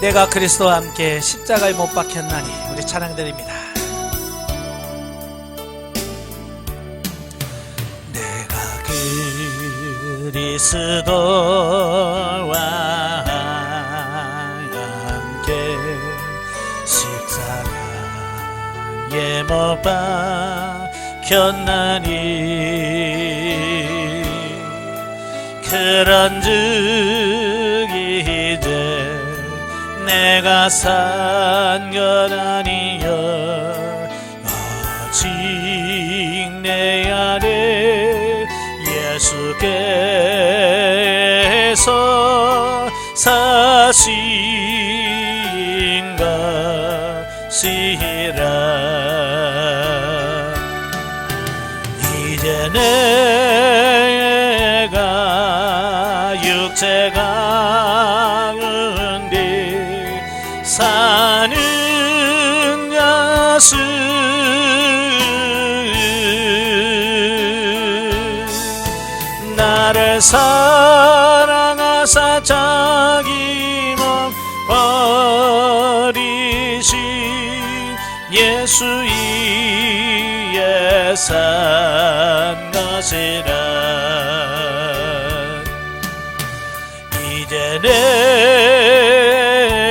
내가 그리스도와 함께 십자가에 못 박혔나니. 우리 찬양 드립니다. 내가 그리스도와 함께 십자가에 못 박혔나니 그런즉 이제 내가 산 것 아니여 오직 내 안에 예수께서 사신 것이라. 이제 내가 육체 가운데 사는 것은 나를 사랑하사 자기 몸 버리신 예수 위에 산 것이라. 이제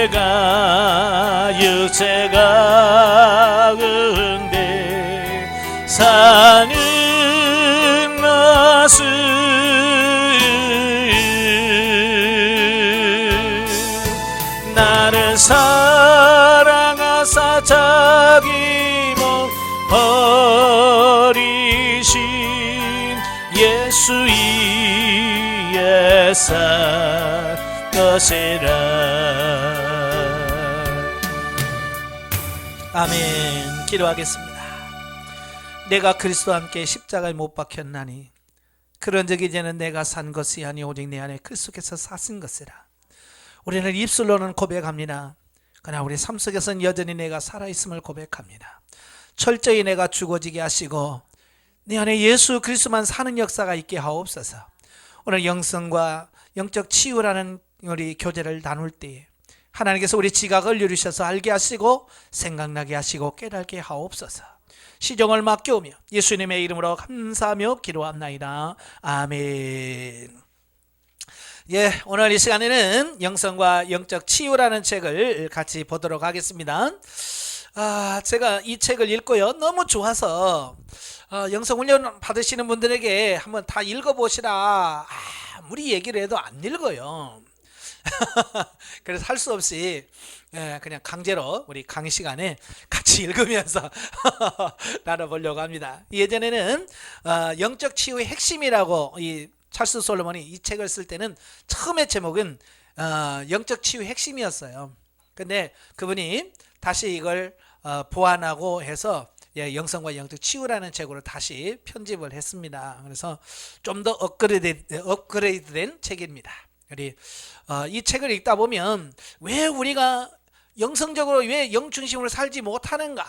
내가 육체 가운데 사는 것은 나를 사랑하사 자기 몸 버리신 예수 위에 산 것이라. 아멘. 기도하겠습니다. 내가 그리스도와 함께 십자가에 못 박혔나니 그런즉 이제는 내가 산 것이 아니 오직 내 안에 그리스도께서 사신 것이라. 우리는 입술로는 고백합니다. 그러나 우리 삶 속에서는 여전히 내가 살아있음을 고백합니다. 철저히 내가 죽어지게 하시고 내 안에 예수 그리스도만 사는 역사가 있게 하옵소서. 오늘 영성과 영적 치유라는 우리 교제를 나눌 때 하나님께서 우리 지각을 누리셔서 알게 하시고 생각나게 하시고 깨닫게 하옵소서. 시종을 맡겨오며 예수님의 이름으로 감사하며 기도합나이다. 아멘. 오늘 이 시간에는 영성과 영적 치유라는 책을 같이 보도록 하겠습니다. 제가 이 책을 읽고요, 너무 좋아서 영성훈련 받으시는 분들에게 한번 다 읽어보시라 아무리 얘기를 해도 안 읽어요. 그래서 할 수 없이 그냥 강제로 우리 강의 시간에 같이 읽으면서 나눠보려고 합니다. 예전에는 영적 치유의 핵심이라고 이 찰스 솔로몬이 이 책을 쓸 때는 처음에 제목은 영적 치유의 핵심이었어요. 근데 그분이 다시 이걸 보완하고 해서 영성과 영적 치유라는 책으로 다시 편집을 했습니다. 그래서 좀 더 업그레이드된 책입니다. 우리 이 책을 읽다 보면 왜 우리가 영성적으로 왜 영중심으로 살지 못하는가,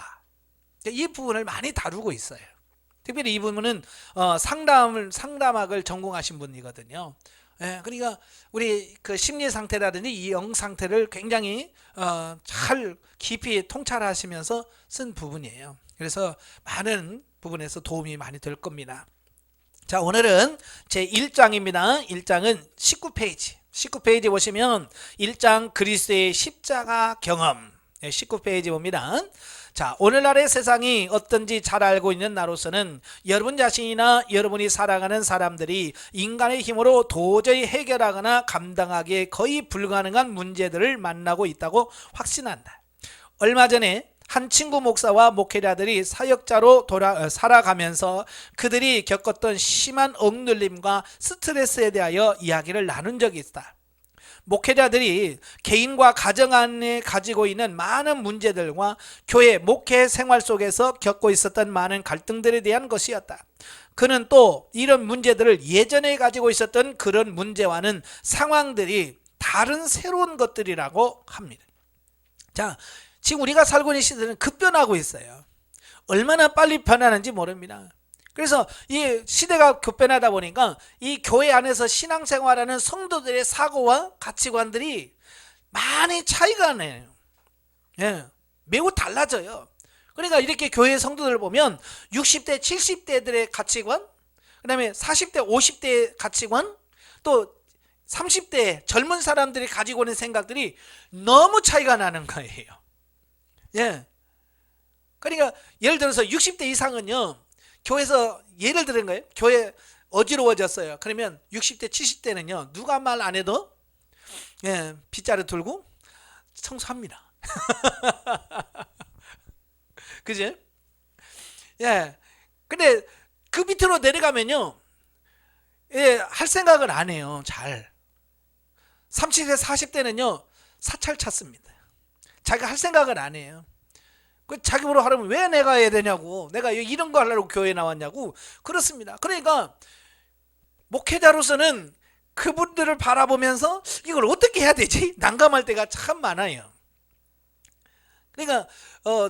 이 부분을 많이 다루고 있어요. 특별히 이 부분은 상담학을 전공하신 분이거든요. 그러니까 우리 그 심리 상태라든지 이 영 상태를 굉장히 잘 깊이 통찰하시면서 쓴 부분이에요. 그래서 많은 부분에서 도움이 많이 될 겁니다. 자, 오늘은 제 1장입니다. 1장은 19페이지. 19페이지 보시면 1장 그리스도의 십자가 경험. 19페이지 봅니다. 자, 오늘날의 세상이 어떤지 잘 알고 있는 나로서는 여러분 자신이나 여러분이 살아가는 사람들이 인간의 힘으로 도저히 해결하거나 감당하기에 거의 불가능한 문제들을 만나고 있다고 확신한다. 얼마 전에 한 친구 목사와 목회자들이 사역자로 살아가면서 그들이 겪었던 심한 억눌림과 스트레스에 대하여 이야기를 나눈 적이 있다. 목회자들이 개인과 가정 안에 가지고 있는 많은 문제들과 교회 목회 생활 속에서 겪고 있었던 많은 갈등들에 대한 것이었다. 그는 또 이런 문제들을 예전에 가지고 있었던 그런 문제와는 상황들이 다른 새로운 것들이라고 합니다. 자, 지금 우리가 살고 있는 시대는 급변하고 있어요. 얼마나 빨리 변하는지 모릅니다. 그래서 이 시대가 급변하다 보니까 이 교회 안에서 신앙생활하는 성도들의 사고와 가치관들이 많이 차이가 나요. 예, 매우 달라져요. 그러니까 이렇게 교회 성도들 보면 60대, 70대들의 가치관, 그 다음에 40대, 50대의 가치관, 또 30대 젊은 사람들이 가지고 있는 생각들이 너무 차이가 나는 거예요. 예. 그러니까 예를 들어서 60대 이상은요, 교회에서 예를 들은 거예요. 교회 어지러워졌어요. 그러면 60대, 70대는요, 누가 말 안 해도 예, 빗자루 들고 청소합니다. 그지? 예. 근데 그 밑으로 내려가면요, 예, 할 생각을 안 해요. 잘. 30대, 40대는요, 사찰 찾습니다. 자기가 할 생각을 안 해요. 그 자기 보러 하려면 왜 내가 해야 되냐고, 내가 이런 거 하려고 교회에 나왔냐고. 그렇습니다. 그러니까 목회자로서는 그분들을 바라보면서 이걸 어떻게 해야 되지? 난감할 때가 참 많아요. 그러니까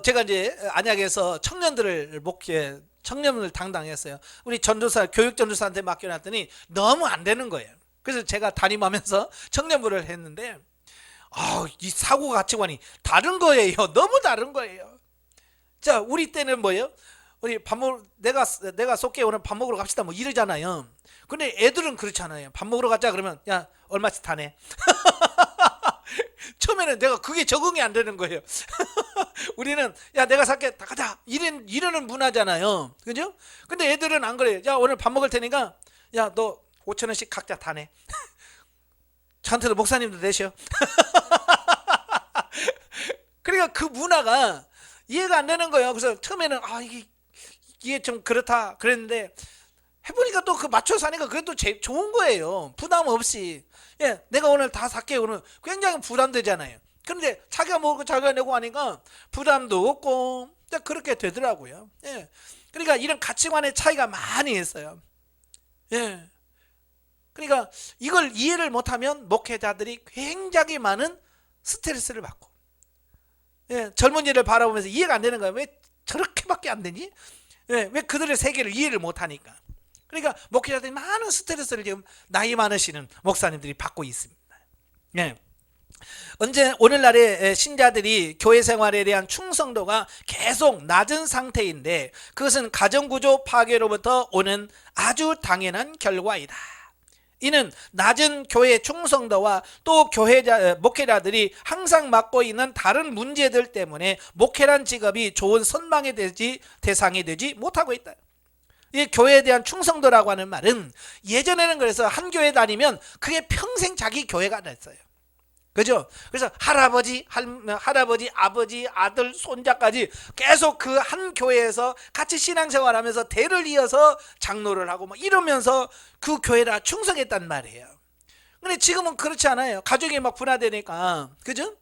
제가 이제 안약에서 청년을 담당했어요. 우리 전도사, 교육 전도사한테 맡겨놨더니 너무 안 되는 거예요. 그래서 제가 담임하면서 청년부를 했는데, 이 사고 가치관이 다른 거예요. 너무 다른 거예요. 자, 우리 때는 뭐예요? 우리 내가 쏠게, 오늘 밥 먹으러 갑시다, 뭐 이러잖아요. 근데 애들은 그렇잖아요. 밥 먹으러 가자 그러면, 야, 얼마씩 타네? 처음에는 내가 그게 적응이 안 되는 거예요. 우리는, 야, 내가 살게, 다 가자, 이러는 문화잖아요. 그죠? 근데 애들은 안 그래요. 야, 오늘 밥 먹을 테니까, 야, 너 5,000원씩 각자 타네. 저한테도 목사님도 내셔. 그러니까 그 문화가 이해가 안 되는 거예요. 그래서 처음에는 이게 좀 그렇다 그랬는데, 해보니까 또 그 맞춰서 하니까 그게 또 좋은 거예요. 부담 없이. 예, 내가 오늘 다 살게, 오늘 굉장히 부담되잖아요. 그런데 자기가 먹고 자기가 내고 하니까 부담도 없고, 그렇게 되더라고요. 예, 그러니까 이런 가치관의 차이가 많이 있어요. 예, 그러니까 이걸 이해를 못하면 목회자들이 굉장히 많은 스트레스를 받고, 예, 젊은이를 바라보면서 이해가 안 되는 거예요. 왜 저렇게밖에 안 되니? 예, 왜 그들의 세계를 이해를 못하니까. 그러니까 목회자들이 많은 스트레스를 지금 나이 많으시는 목사님들이 받고 있습니다. 예. 오늘날의 신자들이 교회 생활에 대한 충성도가 계속 낮은 상태인데, 그것은 가정구조 파괴로부터 오는 아주 당연한 결과이다. 이는 낮은 교회 충성도와 또 목회자들이 항상 맡고 있는 다른 문제들 때문에 목회란 직업이 좋은 선망의 대상이 되지 못하고 있다. 이 교회에 대한 충성도라고 하는 말은, 예전에는 그래서 한 교회 다니면 그게 평생 자기 교회가 됐어요. 그죠? 그래서 할아버지, 아버지, 아들, 손자까지 계속 그 한 교회에서 같이 신앙생활하면서 대를 이어서 장로를 하고 뭐 이러면서 그 교회라 충성했단 말이에요. 근데 지금은 그렇지 않아요. 가족이 막 분화되니까, 그죠?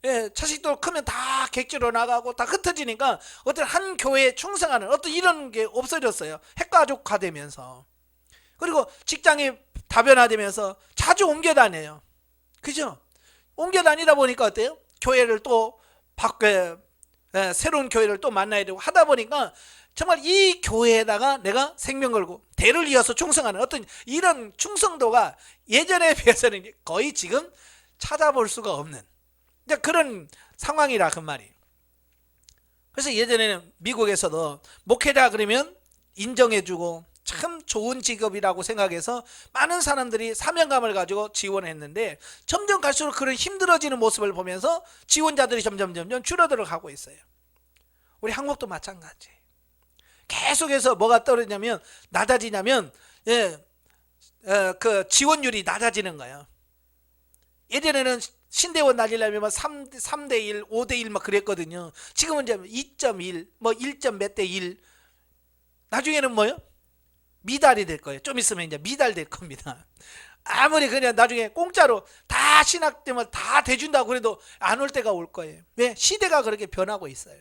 예, 자식도 크면 다 객지로 나가고 다 흩어지니까 어떤 한 교회에 충성하는 어떤 이런 게 없어졌어요. 핵가족화되면서. 그리고 직장이 다변화되면서 자주 옮겨 다녀요. 그죠? 옮겨 다니다 보니까 어때요? 교회를 또 새로운 교회를 또 만나야 되고 하다 보니까 정말 이 교회에다가 내가 생명 걸고 대를 이어서 충성하는 어떤 이런 충성도가 예전에 비해서는 거의 지금 찾아볼 수가 없는 그런 상황이라 그 말이에요. 그래서 예전에는 미국에서도 목회자 그러면 인정해주고 참 좋은 직업이라고 생각해서 많은 사람들이 사명감을 가지고 지원했는데, 점점 갈수록 그런 힘들어지는 모습을 보면서 지원자들이 점점 줄어들어 가고 있어요. 우리 한국도 마찬가지. 계속해서 뭐가 떨어지냐면, 낮아지냐면, 그 지원율이 낮아지는 거예요. 예전에는 신대원 날리려면 3대 1, 5대 1 막 그랬거든요. 지금은 이제 2.1, 뭐 1점 몇 대 1. 나중에는 뭐요? 미달이 될 거예요. 좀 있으면 이제 미달 될 겁니다. 아무리 그냥 나중에 공짜로 다 신학 때문에 다 대준다고 그래도 안 올 때가 올 거예요. 왜? 시대가 그렇게 변하고 있어요.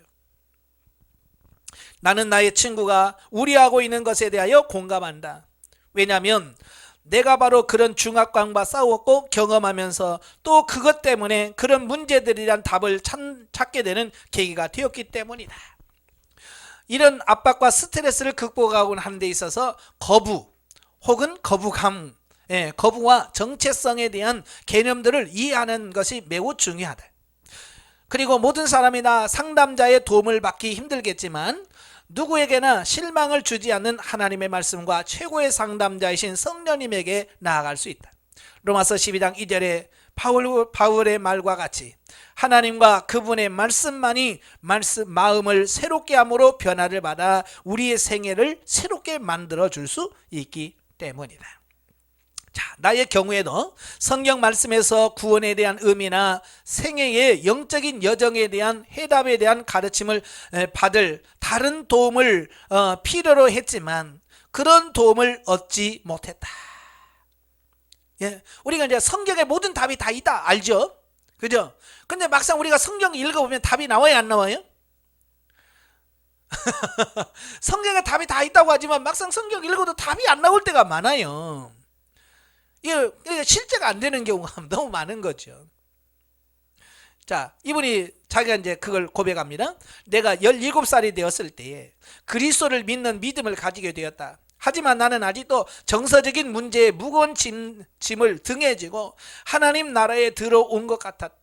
나는 나의 친구가 우려하고 있는 것에 대하여 공감한다. 왜냐하면 내가 바로 그런 중압감과 싸웠고 경험하면서 또 그것 때문에 그런 문제들에 대한 답을 찾게 되는 계기가 되었기 때문이다. 이런 압박과 스트레스를 극복하고 하는 데 있어서 거부 혹은 거부감, 거부와 정체성에 대한 개념들을 이해하는 것이 매우 중요하다. 그리고 모든 사람이 다 상담자의 도움을 받기 힘들겠지만 누구에게나 실망을 주지 않는 하나님의 말씀과 최고의 상담자이신 성령님에게 나아갈 수 있다. 로마서 12장 2절에 바울의 말과 같이 하나님과 그분의 말씀만이 마음을 새롭게 함으로 변화를 받아 우리의 생애를 새롭게 만들어 줄 수 있기 때문이다. 자, 나의 경우에도 성경 말씀에서 구원에 대한 의미나 생애의 영적인 여정에 대한 해답에 대한 가르침을 받을 다른 도움을 필요로 했지만 그런 도움을 얻지 못했다. 우리가 이제 성경에 모든 답이 다 있다 알죠? 그죠? 근데 막상 우리가 성경 읽어보면 답이 나와요, 안 나와요? 성경에 답이 다 있다고 하지만 막상 성경 읽어도 답이 안 나올 때가 많아요. 이게 실제가 안 되는 경우가 너무 많은 거죠. 자, 이분이 자기가 이제 그걸 고백합니다. 내가 17살이 되었을 때에 그리스도를 믿는 믿음을 가지게 되었다. 하지만 나는 아직도 정서적인 문제에 무거운 짐을 등에 지고 하나님 나라에 들어온 것 같았다.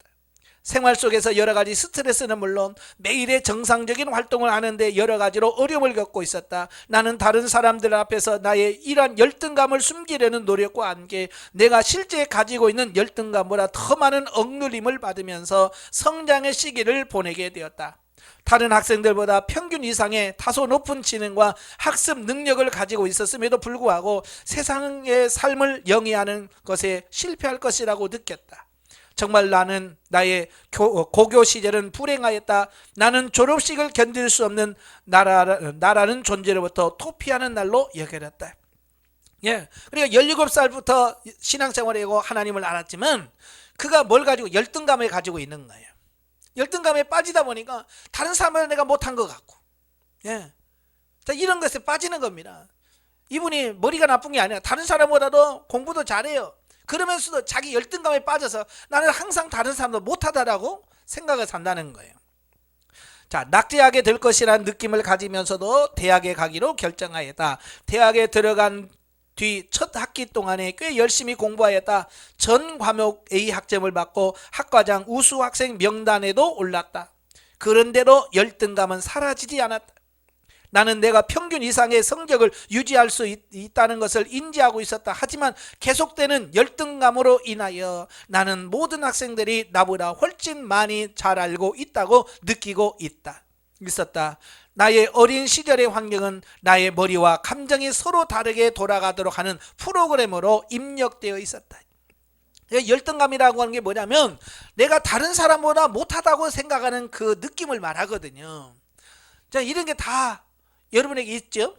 생활 속에서 여러 가지 스트레스는 물론 매일의 정상적인 활동을 하는데 여러 가지로 어려움을 겪고 있었다. 나는 다른 사람들 앞에서 나의 이러한 열등감을 숨기려는 노력과 함께 내가 실제 가지고 있는 열등감보다 더 많은 억누림을 받으면서 성장의 시기를 보내게 되었다. 다른 학생들보다 평균 이상의 다소 높은 지능과 학습 능력을 가지고 있었음에도 불구하고 세상의 삶을 영위하는 것에 실패할 것이라고 느꼈다. 정말 나는 나의 고교 시절은 불행하였다. 나는 졸업식을 견딜 수 없는 나라는 존재로부터 도피하는 날로 여겨졌다. 그러니까 17살부터 신앙생활을 하고 하나님을 알았지만 그가 뭘 가지고 열등감을 가지고 있는 거예요. 열등감에 빠지다 보니까 다른 사람은 내가 못한 것 같고 자, 이런 것에 빠지는 겁니다. 이분이 머리가 나쁜 게 아니라 다른 사람보다도 공부도 잘해요. 그러면서도 자기 열등감에 빠져서 나는 항상 다른 사람도 못하다라고 생각을 한다는 거예요. 자, 낙제하게 될 것이라는 느낌을 가지면서도 대학에 가기로 결정하였다. 대학에 들어간 뒤 첫 학기 동안에 꽤 열심히 공부하였다. 전 과목 A 학점을 받고 학과장 우수 학생 명단에도 올랐다. 그런데도 열등감은 사라지지 않았다. 나는 내가 평균 이상의 성적을 유지할 수 있다는 것을 인지하고 있었다. 하지만 계속되는 열등감으로 인하여 나는 모든 학생들이 나보다 훨씬 많이 잘 알고 있다고 느끼고 있었다. 나의 어린 시절의 환경은 나의 머리와 감정이 서로 다르게 돌아가도록 하는 프로그램으로 입력되어 있었다. 열등감이라고 하는 게 뭐냐면 내가 다른 사람보다 못하다고 생각하는 그 느낌을 말하거든요. 자, 이런 게 다 여러분에게 있죠?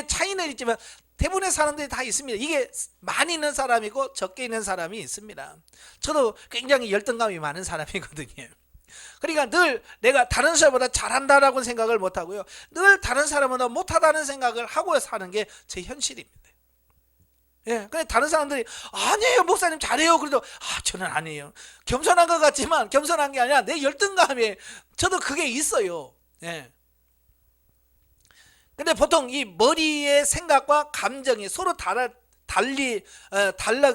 차이는 있지만 대부분의 사람들이 다 있습니다. 이게 많이 있는 사람이고 적게 있는 사람이 있습니다. 저도 굉장히 열등감이 많은 사람이거든요. 그러니까 늘 내가 다른 사람보다 잘한다라고 생각을 못하고요. 늘 다른 사람보다 못하다는 생각을 하고 사는 게 제 현실입니다. 근데 다른 사람들이 아니에요 목사님 잘해요. 그래도 저는 아니에요. 겸손한 것 같지만 겸손한 게 아니라 내 열등감에 저도 그게 있어요. 근데 보통 이 머리의 생각과 감정이 서로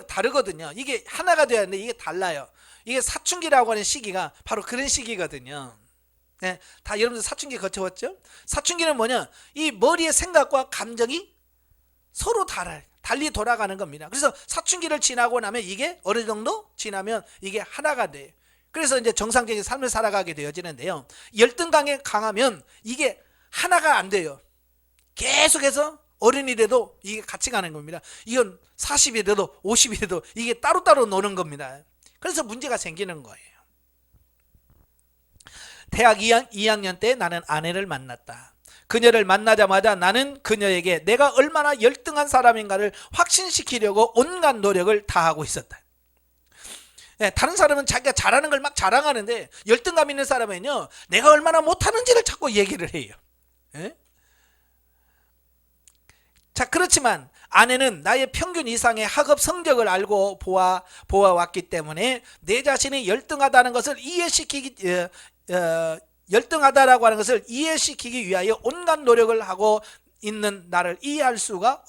다르거든요. 이게 하나가 되어야 하는데 이게 달라요. 이게 사춘기라고 하는 시기가 바로 그런 시기거든요. 다 여러분들 사춘기 거쳐봤죠? 사춘기는 뭐냐? 이 머리의 생각과 감정이 서로 달리 돌아가는 겁니다. 그래서 사춘기를 지나고 나면 이게 어느 정도 지나면 이게 하나가 돼요. 그래서 이제 정상적인 삶을 살아가게 되어지는데요. 열등감이 강하면 이게 하나가 안 돼요. 계속해서 어른이 돼도 이게 같이 가는 겁니다. 이건 40이 돼도 50이 돼도 이게 따로따로 노는 겁니다. 그래서 문제가 생기는 거예요. 대학 2학년 때 나는 아내를 만났다. 그녀를 만나자마자 나는 그녀에게 내가 얼마나 열등한 사람인가를 확신시키려고 온갖 노력을 다하고 있었다. 다른 사람은 자기가 잘하는 걸 막 자랑하는데 열등감 있는 사람은요 내가 얼마나 못하는지를 자꾸 얘기를 해요. 자, 그렇지만 아내는 나의 평균 이상의 학업 성적을 알고 보아왔기 때문에 내 자신이 열등하다는 것을 열등하다라고 하는 것을 이해시키기 위하여 온갖 노력을 하고 있는 나를 이해할 수가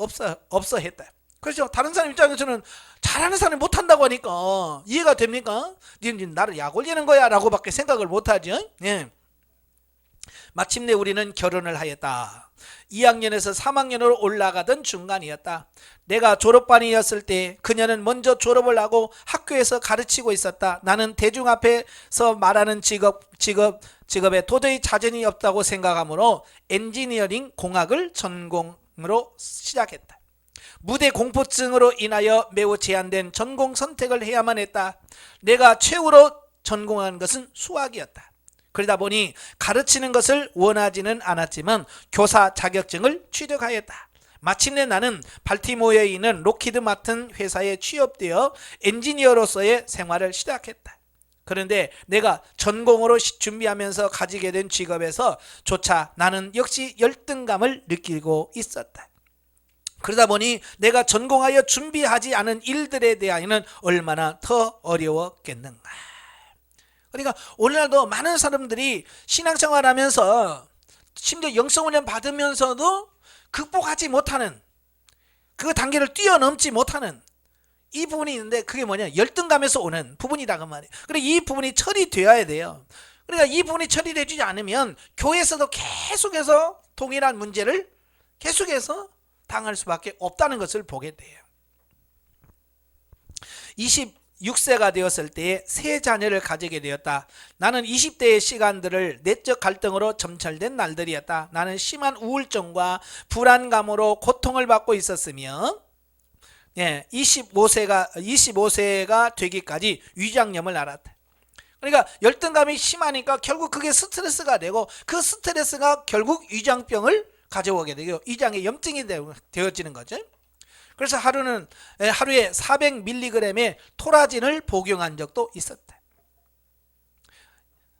없어 했다. 그렇죠. 다른 사람 입장에서는 잘하는 사람이 못한다고 하니까 이해가 됩니까? 니는 나를 약 올리는 거야 라고 밖에 생각을 못하죠. 예. 마침내 우리는 결혼을 하였다. 2학년에서 3학년으로 올라가던 중간이었다. 내가 졸업반이었을 때 그녀는 먼저 졸업을 하고 학교에서 가르치고 있었다. 나는 대중 앞에서 말하는 직업에 도저히 자신이 없다고 생각하므로 엔지니어링 공학을 전공으로 시작했다. 무대 공포증으로 인하여 매우 제한된 전공 선택을 해야만 했다. 내가 최후로 전공한 것은 수학이었다. 그러다 보니 가르치는 것을 원하지는 않았지만 교사 자격증을 취득하였다. 마침내 나는 발티모어에 있는 록히드 마튼 회사에 취업되어 엔지니어로서의 생활을 시작했다. 그런데 내가 전공으로 준비하면서 가지게 된 직업에서 조차 나는 역시 열등감을 느끼고 있었다. 그러다 보니 내가 전공하여 준비하지 않은 일들에 대하여는 얼마나 더 어려웠겠는가. 그러니까 오늘날도 많은 사람들이 신앙생활하면서 심지어 영성훈련 받으면서도 극복하지 못하는 그 단계를 뛰어넘지 못하는 이 부분이 있는데 그게 뭐냐, 열등감에서 오는 부분이라고 말이에요. 그러니까 이 부분이 처리되어야 돼요. 그러니까 이 부분이 처리되지 않으면 교회에서도 계속해서 동일한 문제를 계속해서 당할 수밖에 없다는 것을 보게 돼요. 26세가 되었을 때에 세 자녀를 가지게 되었다. 나는 20대의 시간들을 내적 갈등으로 점철된 날들이었다. 나는 심한 우울증과 불안감으로 고통을 받고 있었으며 25세가 되기까지 위장염을 앓았다. 그러니까 열등감이 심하니까 결국 그게 스트레스가 되고 그 스트레스가 결국 위장병을 가져오게 되고 위장에 염증이 되어지는 거죠. 그래서 하루에 400mg의 토라진을 복용한 적도 있었다.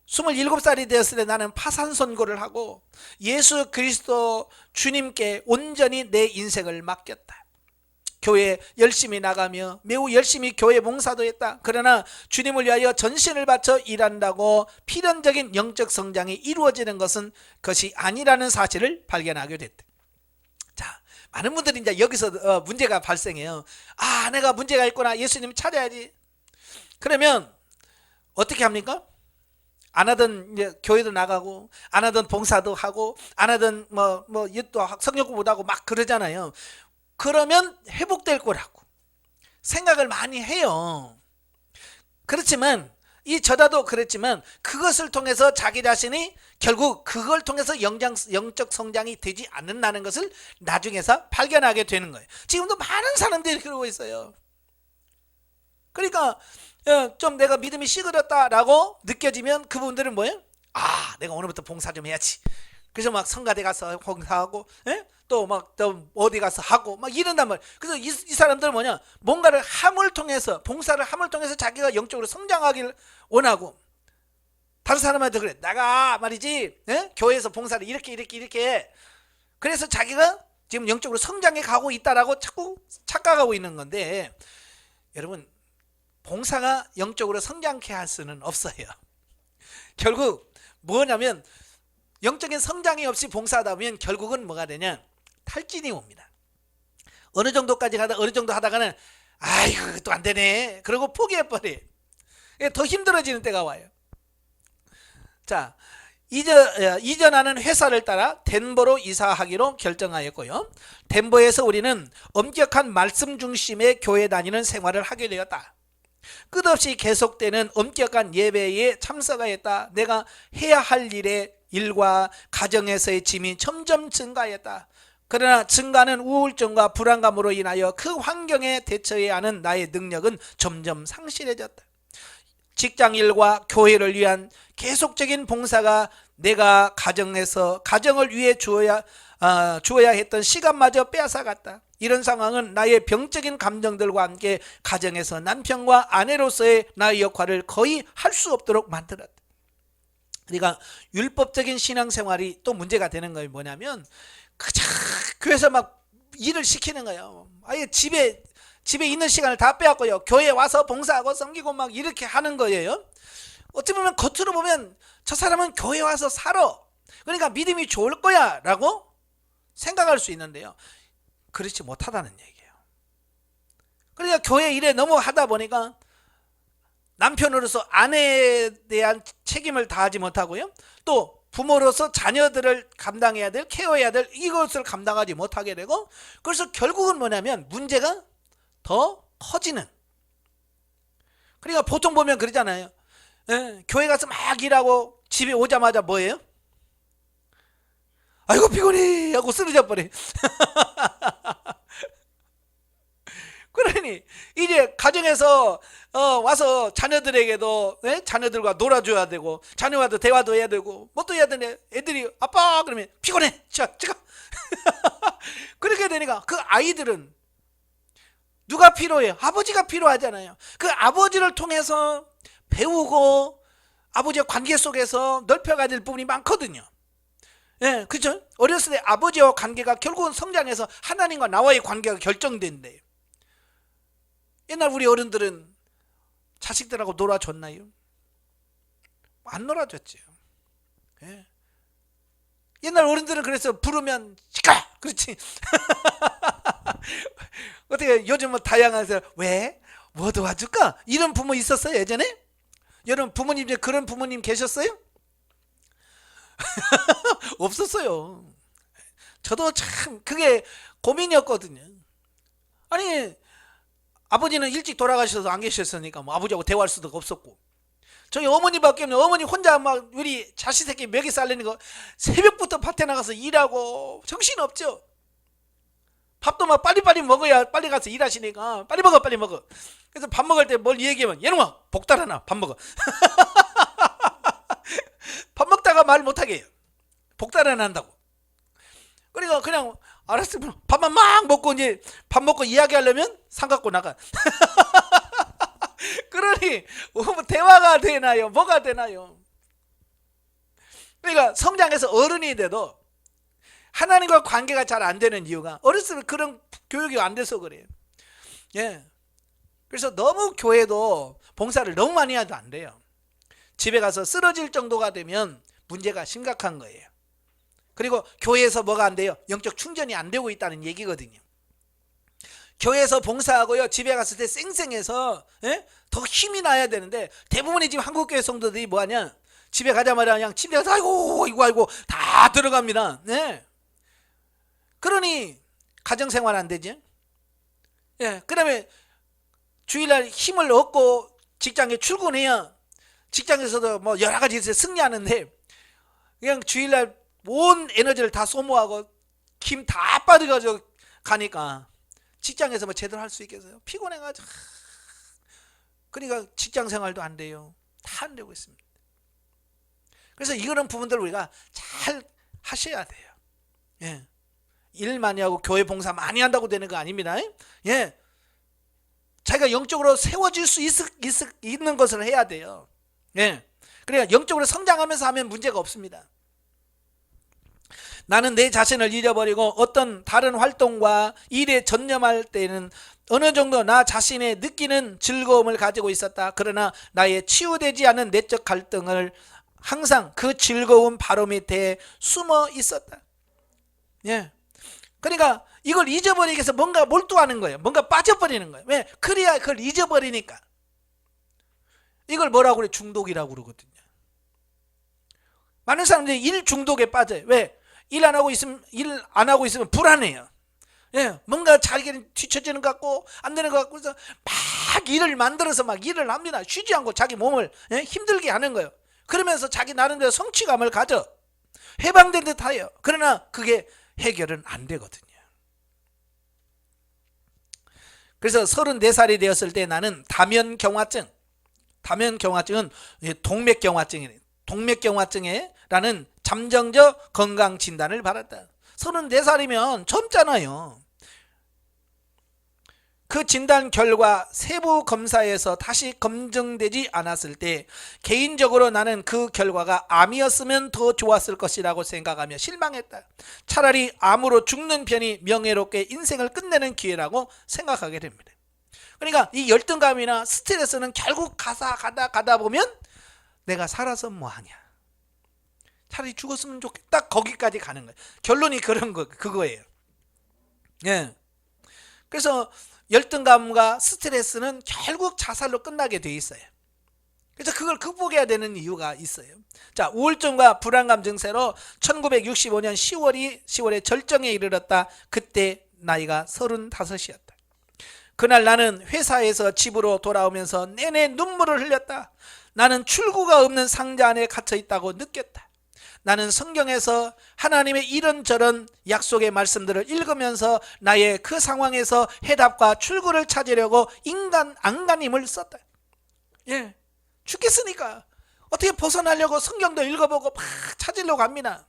27살이 되었을 때 나는 파산 선고를 하고 예수 그리스도 주님께 온전히 내 인생을 맡겼다. 교회에 열심히 나가며 매우 열심히 교회 봉사도 했다. 그러나 주님을 위하여 전신을 바쳐 일한다고 필연적인 영적 성장이 이루어지는 것은 그것이 아니라는 사실을 발견하게 됐다. 자, 많은 분들이 이제 여기서 문제가 발생해요. 아, 내가 문제가 있구나. 예수님을 찾아야지. 그러면 어떻게 합니까? 안 하던 이제 교회도 나가고 안 하던 봉사도 하고 안 하던 뭐 또 성경 공부도 하고 막 그러잖아요. 그러면 회복될 거라고 생각을 많이 해요. 그렇지만 이 저자도 그랬지만 그것을 통해서 자기 자신이 결국 그걸 통해서 영적 성장이 되지 않는다는 것을 나중에서 발견하게 되는 거예요. 지금도 많은 사람들이 그러고 있어요. 그러니까 좀 내가 믿음이 시그렀다라고 느껴지면 그분들은 뭐예요? 아, 내가 오늘부터 봉사 좀 해야지. 그래서 막 성가대 가서 봉사하고 또 어디 가서 하고 막 이런단 말이에요. 그래서 이 사람들은 뭐냐, 뭔가를 함을 통해서, 봉사를 함을 통해서 자기가 영적으로 성장하기를 원하고, 다른 사람한테 그래, 나가 말이지 교회에서 봉사를 이렇게 그래서 자기가 지금 영적으로 성장해 가고 있다라고 자꾸 착각하고 있는 건데, 여러분, 봉사가 영적으로 성장케 할 수는 없어요. 결국 뭐냐면 영적인 성장이 없이 봉사하다 보면 결국은 뭐가 되냐, 탈진이 옵니다. 어느 정도까지 어느 정도 하다가는 아이고 또 안 되네 그러고 포기해버려. 더 힘들어지는 때가 와요. 자, 이전하는 회사를 따라 덴버로 이사하기로 결정하였고요. 덴버에서 우리는 엄격한 말씀 중심의 교회 다니는 생활을 하게 되었다. 끝없이 계속되는 엄격한 예배에 참석하였다. 내가 해야 할 일과 가정에서의 짐이 점점 증가했다. 그러나 증가하는 우울증과 불안감으로 인하여 그 환경에 대처해야 하는 나의 능력은 점점 상실해졌다. 직장일과 교회를 위한 계속적인 봉사가 내가 가정을 위해 주어야 했던 시간마저 빼앗아갔다. 이런 상황은 나의 병적인 감정들과 함께 가정에서 남편과 아내로서의 나의 역할을 거의 할 수 없도록 만들었다. 그러니까 율법적인 신앙생활이 또 문제가 되는 거예요. 뭐냐면 그저 교회에서 막 일을 시키는 거예요. 아예 집에 있는 시간을 다 빼앗고요. 교회에 와서 봉사하고 섬기고 막 이렇게 하는 거예요. 어찌 보면 겉으로 보면 저 사람은 교회에 와서 살아, 그러니까 믿음이 좋을 거야 라고 생각할 수 있는데요, 그렇지 못하다는 얘기예요. 그러니까 교회 일에 너무 하다 보니까 남편으로서 아내에 대한 책임을 다하지 못하고요, 또 부모로서 자녀들을 감당해야 될, 케어해야 될 이것을 감당하지 못하게 되고, 그래서 결국은 뭐냐면 문제가 더 커지는. 그러니까 보통 보면 그러잖아요. 교회 가서 막 일하고 집에 오자마자 뭐예요? 아이고 피곤해 하고 쓰러져 버려. 그러니 이제 가정에서 와서 자녀들에게도, 자녀들과 놀아줘야 되고, 자녀와도 대화도 해야 되고, 뭐 또 해야 되네. 애들이 아빠 그러면 피곤해. 자, 제가 그렇게 되니까 그 아이들은 누가 필요해요? 아버지가 필요하잖아요. 그 아버지를 통해서 배우고 아버지와 관계 속에서 넓혀가야 될 부분이 많거든요. 예, 그죠? 어렸을 때 아버지와 관계가 결국은 성장해서 하나님과 나와의 관계가 결정된대요. 옛날 우리 어른들은 자식들하고 놀아줬나요? 안 놀아줬죠. 예. 옛날 어른들은 그래서 부르면 시끄러! 그렇지. 어떻게 요즘은 다양해서 왜? 뭐 도와줄까? 이런 부모 있었어요 예전에? 여러분 부모님 중에 그런 부모님 계셨어요? 없었어요. 저도 참 그게 고민이었거든요. 아니 아버지는 일찍 돌아가셔서 안 계셨으니까 뭐 아버지하고 대화할 수도 없었고, 저희 어머니밖에 없는, 어머니 혼자 막 우리 자식 새끼 먹이 살리는 거 새벽부터 밭에 나가서 일하고 정신없죠. 밥도 막 빨리빨리 먹어야 빨리 가서 일하시니까 빨리 먹어 빨리 먹어. 그래서 밥 먹을 때 뭘 얘기하면 얘놈아 복달 하나 밥 먹어. 밥 먹다가 말 못하게 해요. 복달 하나 한다고. 그러니까 그냥 알았어 밥만 막 먹고 이제 밥 먹고 이야기하려면 상 갖고 나가. 그러니 뭐 대화가 되나요? 뭐가 되나요? 그러니까 성장해서 어른이 돼도 하나님과 관계가 잘 안 되는 이유가 어렸을 때 그런 교육이 안 돼서 그래요. 예. 그래서 너무 교회도 봉사를 너무 많이 해도 안 돼요. 집에 가서 쓰러질 정도가 되면 문제가 심각한 거예요. 그리고 교회에서 뭐가 안 돼요? 영적 충전이 안 되고 있다는 얘기거든요. 교회에서 봉사하고요, 집에 갔을 때 쌩쌩해서 더 힘이 나야 되는데, 대부분의 지금 한국교회 성도들이 뭐하냐, 집에 가자마자 그냥 집에 가서 아이고 다 들어갑니다. 네. 그러니 가정생활 안 되지. 예, 그다음에 주일날 힘을 얻고 직장에 출근해야 직장에서도 뭐 여러 가지 승리하는데, 그냥 주일날 온 에너지를 다 소모하고 힘 다 빠져가지고 가니까 직장에서 뭐 제대로 할 수 있겠어요? 피곤해가지고. 그러니까 직장 생활도 안 돼요. 다 안 되고 있습니다. 그래서 이런 부분들 우리가 잘 하셔야 돼요. 예. 일 많이 하고 교회 봉사 많이 한다고 되는 거 아닙니다. 예. 자기가 영적으로 세워질 수 있는 것을 해야 돼요. 예. 그래야 영적으로 성장하면서 하면 문제가 없습니다. 나는 내 자신을 잃어버리고 어떤 다른 활동과 일에 전념할 때는 어느 정도 나 자신의 느끼는 즐거움을 가지고 있었다. 그러나 나의 치유되지 않은 내적 갈등을 항상 그 즐거움 바로 밑에 숨어 있었다. 예. 그러니까 이걸 잊어버리기 위해서 뭔가 몰두하는 거예요. 뭔가 빠져버리는 거예요. 왜? 그래야 그걸 잊어버리니까. 이걸 뭐라고 그래? 중독이라고 그러거든요. 많은 사람들이 일 중독에 빠져요. 왜? 일 안 하고 있으면 불안해요. 예, 뭔가 자기는 뒤처지는 것 같고 안 되는 것 같고, 그래서 막 일을 만들어서 막 일을 합니다. 쉬지 않고 자기 몸을 힘들게 하는 거예요. 그러면서 자기 나름대로 성취감을 가져 해방된 듯해요. 그러나 그게 해결은 안 되거든요. 그래서 34살이 되었을 때 나는 다면경화증은 동맥경화증이에요. 동맥경화증에라는 잠정적 건강 진단을 받았다. 34살이면 젊잖아요. 그 진단 결과 세부 검사에서 다시 검증되지 않았을 때 개인적으로 나는 그 결과가 암이었으면 더 좋았을 것이라고 생각하며 실망했다. 차라리 암으로 죽는 편이 명예롭게 인생을 끝내는 기회라고 생각하게 됩니다. 그러니까 이 열등감이나 스트레스는 결국 가다 보면 내가 살아서 뭐하냐, 차라리 죽었으면 좋겠다, 거기까지 가는 거예요. 결론이 그거예요. 예. 그래서 열등감과 스트레스는 결국 자살로 끝나게 돼 있어요. 그래서 그걸 극복해야 되는 이유가 있어요. 자, 우울증과 불안감 증세로 1965년 10월에 절정에 이르렀다. 그때 나이가 35이었다. 그날 나는 회사에서 집으로 돌아오면서 내내 눈물을 흘렸다. 나는 출구가 없는 상자 안에 갇혀 있다고 느꼈다. 나는 성경에서 하나님의 이런저런 약속의 말씀들을 읽으면서 나의 그 상황에서 해답과 출구를 찾으려고 안간힘을 썼다. 예, 죽겠으니까 어떻게 벗어나려고 성경도 읽어보고 막 찾으려고 합니다.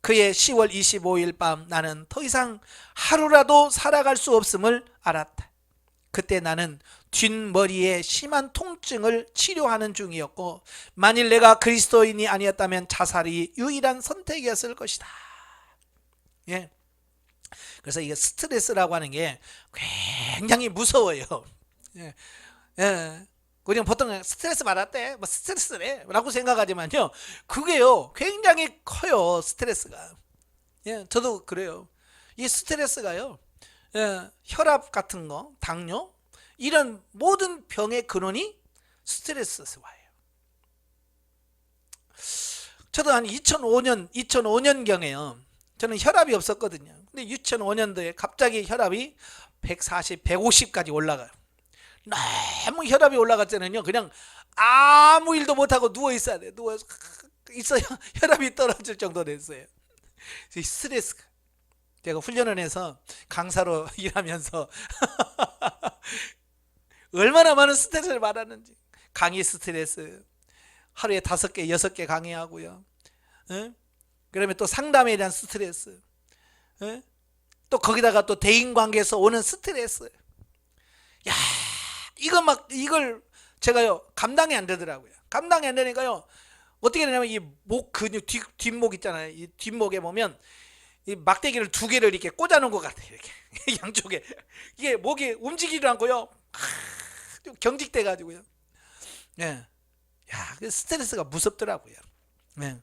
그해 10월 25일 밤 나는 더 이상 하루라도 살아갈 수 없음을 알았다. 그때 나는 뒷머리에 심한 통증을 치료하는 중이었고, 만일 내가 그리스도인이 아니었다면 자살이 유일한 선택이었을 것이다. 예. 그래서 이게 스트레스라고 하는 게 굉장히 무서워요. 예. 예. 우리는 보통 스트레스 받았대, 뭐 스트레스래 라고 생각하지만요, 그게요 굉장히 커요. 스트레스가. 예, 저도 그래요. 이 스트레스가요, 예, 혈압 같은 거, 당뇨, 이런 모든 병의 근원이 스트레스에서 와요. 저도 한 2005년경에요, 저는 혈압이 없었거든요. 근데 2005년도에 갑자기 혈압이 140, 150까지 올라가요. 너무 혈압이 올라갔잖아요. 그냥 아무 일도 못하고 누워 있어야 돼. 누워 있어야 혈압이 떨어질 정도 됐어요. 스트레스가. 제가 훈련을 해서 강사로 일하면서 얼마나 많은 스트레스를 받았는지. 강의 스트레스 하루에 5개 6개 강의하고요. 그러면 또 상담에 대한 스트레스, 또 거기다가 또 대인관계에서 오는 스트레스. 야, 이걸 제가요 감당이 안 되더라고요. 감당이 안 되니까요, 어떻게 되냐면 이 목 근육, 뒷목 있잖아요. 이 뒷목에 보면 이 막대기를 2개를 이렇게 꽂아놓은 것 같아요. 이렇게 양쪽에 이게 목이 움직이지도 않고요, 좀 경직돼 가지고요. 예, 야, 그 스트레스가 무섭더라고요. 예.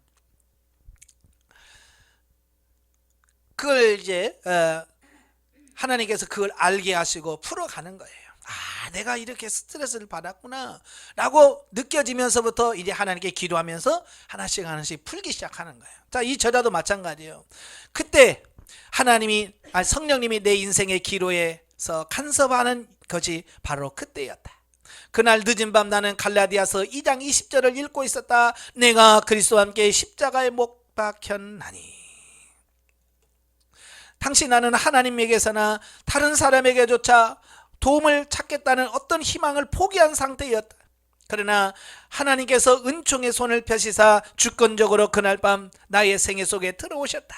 그걸 이제 하나님께서 그걸 알게 하시고 풀어가는 거예요. 아, 내가 이렇게 스트레스를 받았구나 라고 느껴지면서부터 이제 하나님께 기도하면서 하나씩 풀기 시작하는 거예요. 자, 이 저자도 마찬가지예요. 그때 성령님이 내 인생의 기로에서 간섭하는 것이 바로 그때였다. 그날 늦은 밤 나는 갈라디아서 2장 20절을 읽고 있었다. 내가 그리스도와 함께 십자가에 못 박혔나니. 당시 나는 하나님에게서나 다른 사람에게조차 도움을 찾겠다는 어떤 희망을 포기한 상태였다. 그러나 하나님께서 은총의 손을 펴시사 주권적으로 그날 밤 나의 생애 속에 들어오셨다.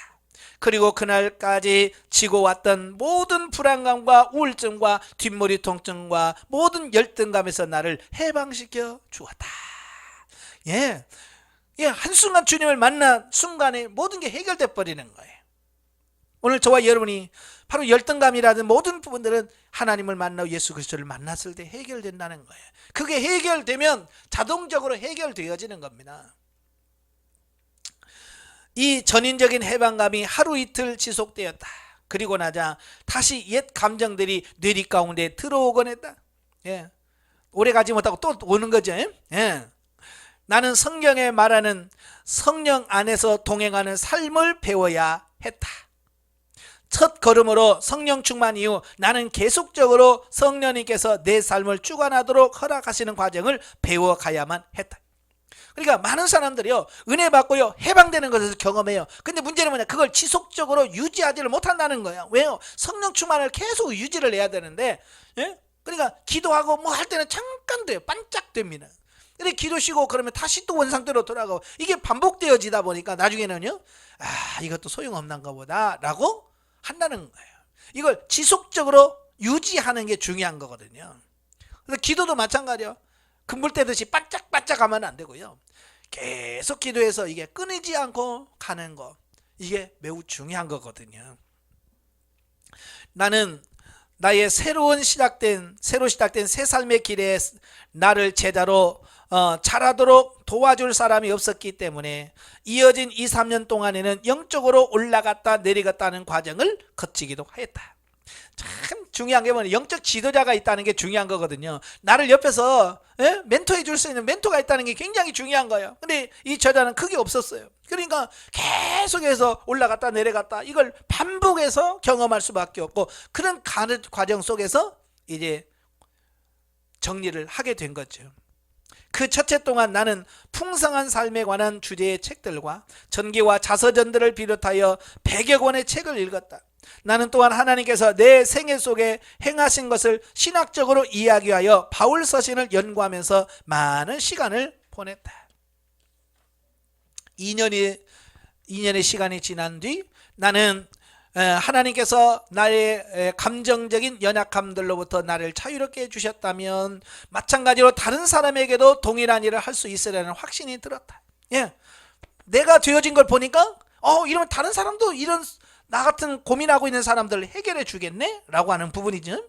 그리고 그날까지 지고 왔던 모든 불안감과 우울증과 뒷머리 통증과 모든 열등감에서 나를 해방시켜 주었다. 예, 한순간 주님을 만난 순간에 모든 게 해결돼 버리는 거예요. 오늘 저와 여러분이 바로 열등감이라든 모든 부분들은 하나님을 만나고 예수 그리스도를 만났을 때 해결된다는 거예요. 그게 해결되면 자동적으로 해결되어지는 겁니다. 이 전인적인 해방감이 하루 이틀 지속되었다. 그리고 나자 다시 옛 감정들이 뇌리 가운데 들어오곤 했다. 예, 오래 가지 못하고 또 오는 거죠. 예. 나는 성경에 말하는 성령 안에서 동행하는 삶을 배워야 했다. 첫 걸음으로 성령 충만 이후 나는 계속적으로 성령님께서 내 삶을 주관하도록 허락하시는 과정을 배워가야만 했다. 그러니까 많은 사람들이요, 은혜 받고요 해방되는 것을 경험해요. 근데 문제는 뭐냐, 그걸 지속적으로 유지하지를 못한다는 거예요. 왜요? 성령 충만을 계속 유지를 해야 되는데, 예? 그러니까 기도하고 뭐 할 때는 잠깐 돼요. 반짝됩니다. 근데 기도 쉬고 그러면 다시 또 원상태로 돌아가고, 이게 반복되어지다 보니까 나중에는요, 아, 이것도 소용없는가 보다 라고 한다는 거예요. 이걸 지속적으로 유지하는 게 중요한 거거든요. 그래서 기도도 마찬가지예요. 금불 떼듯이 반짝반짝 하면 안 되고요, 계속 기도해서 이게 끊이지 않고 가는 거, 이게 매우 중요한 거거든요. 나는 나의 새로 시작된 새 삶의 길에 나를 제자로 잘하도록 도와줄 사람이 없었기 때문에 이어진 2, 3년 동안에는 영적으로 올라갔다 내려갔다는 과정을 거치기도 했다. 참 중요한 게 뭐냐, 영적 지도자가 있다는 게 중요한 거거든요. 나를 옆에서 멘토해 줄 수 있는 멘토가 있다는 게 굉장히 중요한 거예요. 근데 이 저자는 그게 없었어요. 그러니까 계속해서 올라갔다 내려갔다 이걸 반복해서 경험할 수밖에 없고, 그런 과정 속에서 이제 정리를 하게 된 거죠. 그 첫째 동안 나는 풍성한 삶에 관한 주제의 책들과 전기와 자서전들을 비롯하여 100여 권의 책을 읽었다. 나는 또한 하나님께서 내 생애 속에 행하신 것을 신학적으로 이야기하여 바울 서신을 연구하면서 많은 시간을 보냈다. 2년의 시간이 지난 뒤 나는 하나님께서 나의 감정적인 연약함들로부터 나를 자유롭게 해주셨다면 마찬가지로 다른 사람에게도 동일한 일을 할 수 있으라는 확신이 들었다. 예, 내가 되어진 걸 보니까 이러면 다른 사람도 이런 나 같은 고민하고 있는 사람들을 해결해 주겠네? 라고 하는 부분이죠.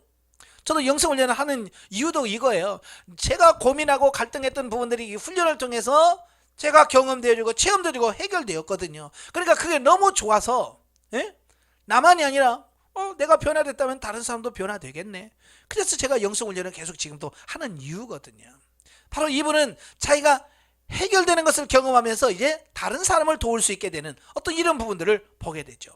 저도 영성훈련을 하는 이유도 이거예요. 제가 고민하고 갈등했던 부분들이 이 훈련을 통해서 제가 경험되어지고 체험되어지고 해결되었거든요. 그러니까 그게 너무 좋아서 나만이 아니라 내가 변화됐다면 다른 사람도 변화되겠네. 그래서 제가 영성훈련을 계속 지금도 하는 이유거든요. 바로 이분은 자기가 해결되는 것을 경험하면서 이제 다른 사람을 도울 수 있게 되는 어떤 이런 부분들을 보게 되죠.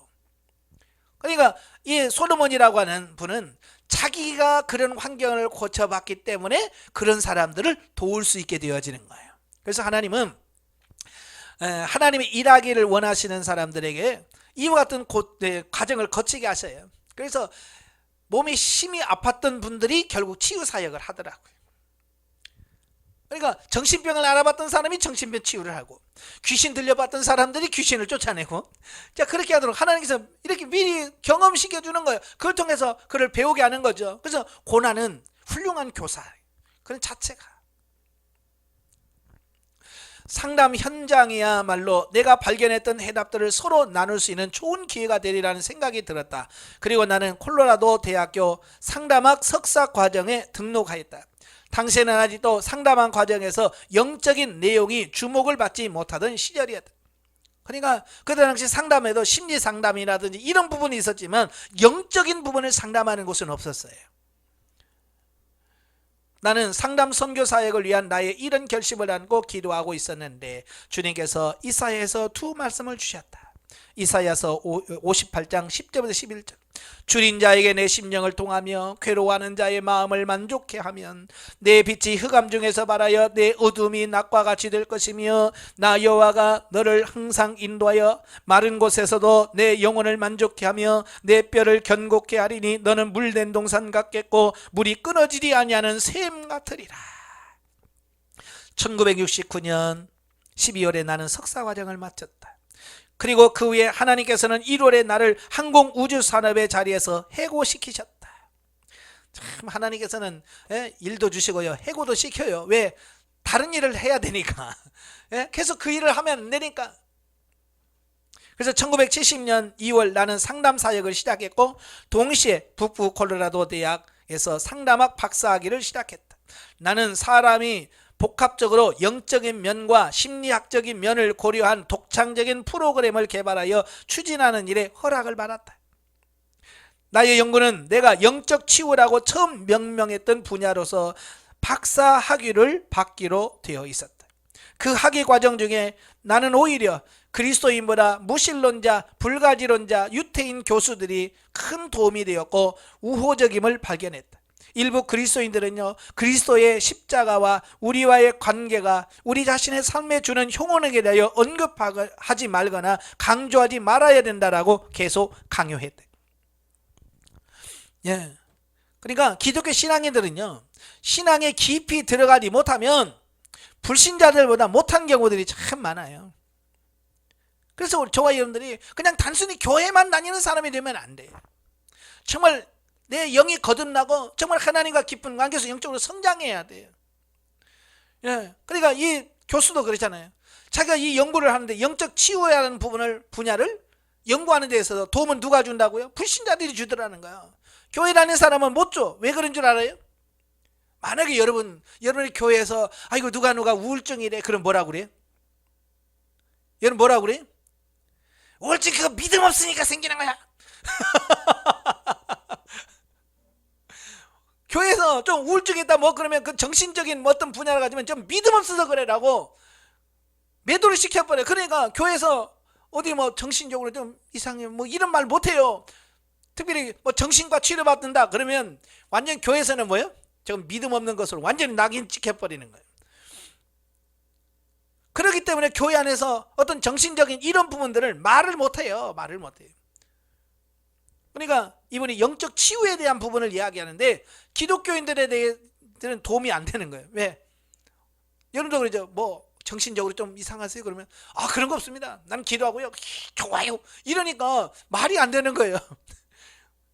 그러니까 이 솔로몬이라고 하는 분은 자기가 그런 환경을 거쳐봤기 때문에 그런 사람들을 도울 수 있게 되어지는 거예요. 그래서 하나님은 하나님이 일하기를 원하시는 사람들에게 이와 같은 과정을 거치게 하셔요. 그래서 몸이 심히 아팠던 분들이 결국 치유 사역을 하더라고요. 그러니까 정신병을 알아봤던 사람이 정신병 치유를 하고, 귀신 들려봤던 사람들이 귀신을 쫓아내고, 자, 그렇게 하도록 하나님께서 이렇게 미리 경험시켜주는 거예요. 그걸 통해서 그를 배우게 하는 거죠. 그래서 고난은 훌륭한 교사, 그런 자체가. 상담 현장이야말로 내가 발견했던 해답들을 서로 나눌 수 있는 좋은 기회가 되리라는 생각이 들었다. 그리고 나는 콜로라도 대학교 상담학 석사 과정에 등록하였다. 당시에는 아직도 상담한 과정에서 영적인 내용이 주목을 받지 못하던 시절이었다. 그러니까 그때 당시 상담에도 심리 상담이라든지 이런 부분이 있었지만 영적인 부분을 상담하는 곳은 없었어요. 나는 상담 선교 사역을 위한 나의 이런 결심을 안고 기도하고 있었는데 주님께서 이사야에서 두 말씀을 주셨다. 이사야서 58장 10절부터 11절. 줄인 자에게 내 심령을 통하며 괴로워하는 자의 마음을 만족해 하면 내 빛이 흑암 중에서 발하여 내 어둠이 낮과 같이 될 것이며 나 여호와가 너를 항상 인도하여 마른 곳에서도 내 영혼을 만족해 하며 내 뼈를 견고케 하리니 너는 물된 동산 같겠고 물이 끊어지지 아니하는 샘 같으리라. 1969년 12월에 나는 석사과정을 마쳤다. 그리고 그 후에 하나님께서는 1월에 나를 항공우주산업의 자리에서 해고시키셨다. 참 하나님께서는 일도 주시고요, 해고도 시켜요. 왜? 다른 일을 해야 되니까. 계속 그 일을 하면 안 되니까. 그래서 1970년 2월 나는 상담 사역을 시작했고 동시에 북부 콜로라도 대학에서 상담학 박사학위를 시작했다. 나는 사람이 복합적으로 영적인 면과 심리학적인 면을 고려한 독창적인 프로그램을 개발하여 추진하는 일에 허락을 받았다. 나의 연구는 내가 영적 치유라고 처음 명명했던 분야로서 박사 학위를 받기로 되어 있었다. 그 학위 과정 중에 나는 오히려 그리스도인보다 무신론자, 불가지론자, 유태인 교수들이 큰 도움이 되었고 우호적임을 발견했다. 일부 그리스도인들은요, 그리스도의 십자가와 우리와의 관계가 우리 자신의 삶에 주는 효능에 대하여 언급하지 말거나 강조하지 말아야 된다라고 계속 강요했대. 예. 그러니까 기독교 신앙인들은요, 신앙에 깊이 들어가지 못하면 불신자들보다 못한 경우들이 참 많아요. 그래서 저와 여러분들이 그냥 단순히 교회만 다니는 사람이 되면 안 돼요. 정말 내 영이 거듭나고 정말 하나님과 깊은 관계에서 영적으로 성장해야 돼요. 예, 그러니까 이 교수도 그렇잖아요. 자기가 이 연구를 하는데 영적 치유해야 하는 분야를 연구하는 데 있어서 도움은 누가 준다고요? 불신자들이 주더라는 거예요. 교회 다니는 사람은 못 줘. 왜 그런 줄 알아요? 만약에 여러분이 교회에서 아이고 누가 우울증이래, 그럼 뭐라고 그래요? 여러분 뭐라고 그래요? 우울증 그거 믿음 없으니까 생기는 거야. 교회에서 좀 우울증이 있다 뭐 그러면 그 정신적인 뭐 어떤 분야를 가지면 좀 믿음 없어서 그래라고 매도를 시켜버려. 그러니까 교회에서 어디 뭐 정신적으로 좀 이상해 뭐 이런 말 못해요. 특별히 뭐 정신과 치료받는다 그러면 완전 교회에서는 뭐예요? 지금 믿음 없는 것으로 완전히 낙인 찍혀버리는 거예요. 그렇기 때문에 교회 안에서 어떤 정신적인 이런 부분들을 말을 못해요. 말을 못해요. 그러니까 이분이 영적 치유에 대한 부분을 이야기하는데 기독교인들에 대해서는 도움이 안 되는 거예요. 왜? 여러분도 그러죠. 뭐 정신적으로 좀 이상하세요? 그러면 아 그런 거 없습니다. 나는 기도하고요. 좋아요. 이러니까 말이 안 되는 거예요.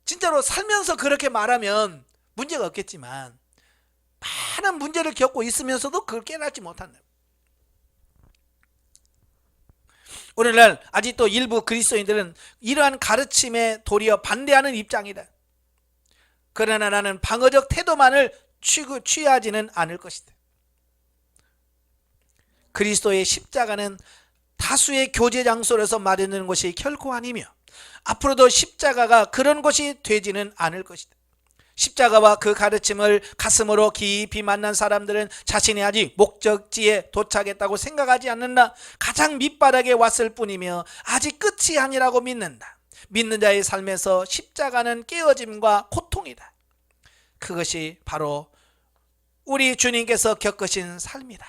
진짜로 살면서 그렇게 말하면 문제가 없겠지만 많은 문제를 겪고 있으면서도 그걸 깨닫지 못한다. 오늘날 아직도 일부 그리스도인들은 이러한 가르침에 도리어 반대하는 입장이다. 그러나 나는 방어적 태도만을 취하지는 않을 것이다. 그리스도의 십자가는 다수의 교제 장소에서 마련되는 것이 결코 아니며 앞으로도 십자가가 그런 것이 되지는 않을 것이다. 십자가와 그 가르침을 가슴으로 깊이 만난 사람들은 자신이 아직 목적지에 도착했다고 생각하지 않는다. 가장 밑바닥에 왔을 뿐이며 아직 끝이 아니라고 믿는다. 믿는 자의 삶에서 십자가는 깨어짐과 고통이다. 그것이 바로 우리 주님께서 겪으신 삶이다.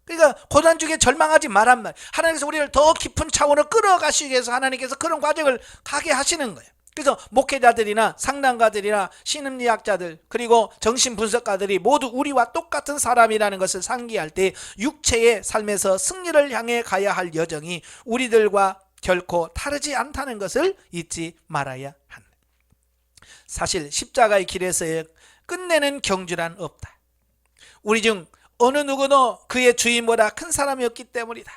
그러니까 고난 중에 절망하지 말란 말. 하나님께서 우리를 더 깊은 차원으로 끌어가시기 위해서 하나님께서 그런 과정을 가게 하시는 거예요. 그래서 목회자들이나 상담가들이나 심리학자들 그리고 정신분석가들이 모두 우리와 똑같은 사람이라는 것을 상기할 때 육체의 삶에서 승리를 향해 가야 할 여정이 우리들과 결코 다르지 않다는 것을 잊지 말아야 한다. 사실 십자가의 길에서의 끝내는 경주란 없다. 우리 중 어느 누구도 그의 주인보다 큰 사람이 없기 때문이다.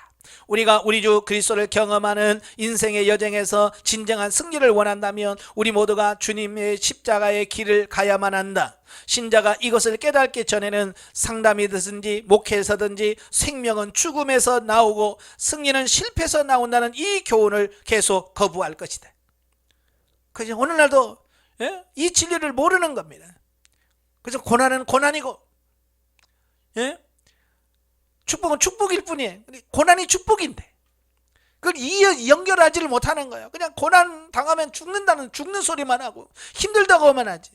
우리가 우리 주 그리스도를 경험하는 인생의 여정에서 진정한 승리를 원한다면 우리 모두가 주님의 십자가의 길을 가야만 한다. 신자가 이것을 깨닫기 전에는 상담이든지 목회에서든지 생명은 죽음에서 나오고 승리는 실패에서 나온다는 이 교훈을 계속 거부할 것이다. 그래서 오늘날도 이 진리를 모르는 겁니다. 그래서 고난은 고난이고 축복은 축복일 뿐이에요. 고난이 축복인데 그걸 연결하지를 못하는 거예요. 그냥 고난 당하면 죽는다는 죽는 소리만 하고 힘들다고만 하지.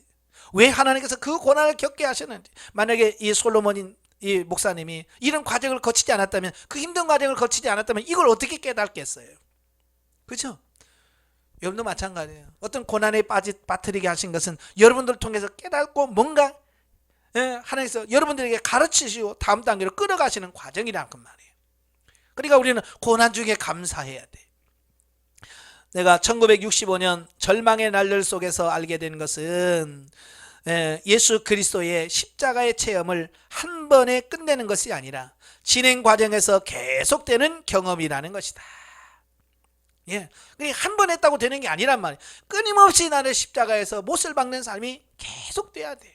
왜 하나님께서 그 고난을 겪게 하셨는지. 만약에 이 솔로몬인 이 목사님이 이런 과정을 거치지 않았다면, 그 힘든 과정을 거치지 않았다면 이걸 어떻게 깨닫겠어요? 그렇죠? 여러분도 마찬가지예요. 어떤 고난에 빠뜨리게 하신 것은 여러분들을 통해서 깨닫고 뭔가 하나님께서 여러분들에게 가르치시고 다음 단계로 끌어가시는 과정이란 그 말이에요. 그러니까 우리는 고난 중에 감사해야 돼. 내가 1965년 절망의 날들 속에서 알게 된 것은 예수 그리스도의 십자가의 체험을 한 번에 끝내는 것이 아니라 진행 과정에서 계속되는 경험이라는 것이다. 한 번 했다고 되는 게 아니란 말이에요. 끊임없이 나는 십자가에서 못을 박는 삶이 계속돼야 돼.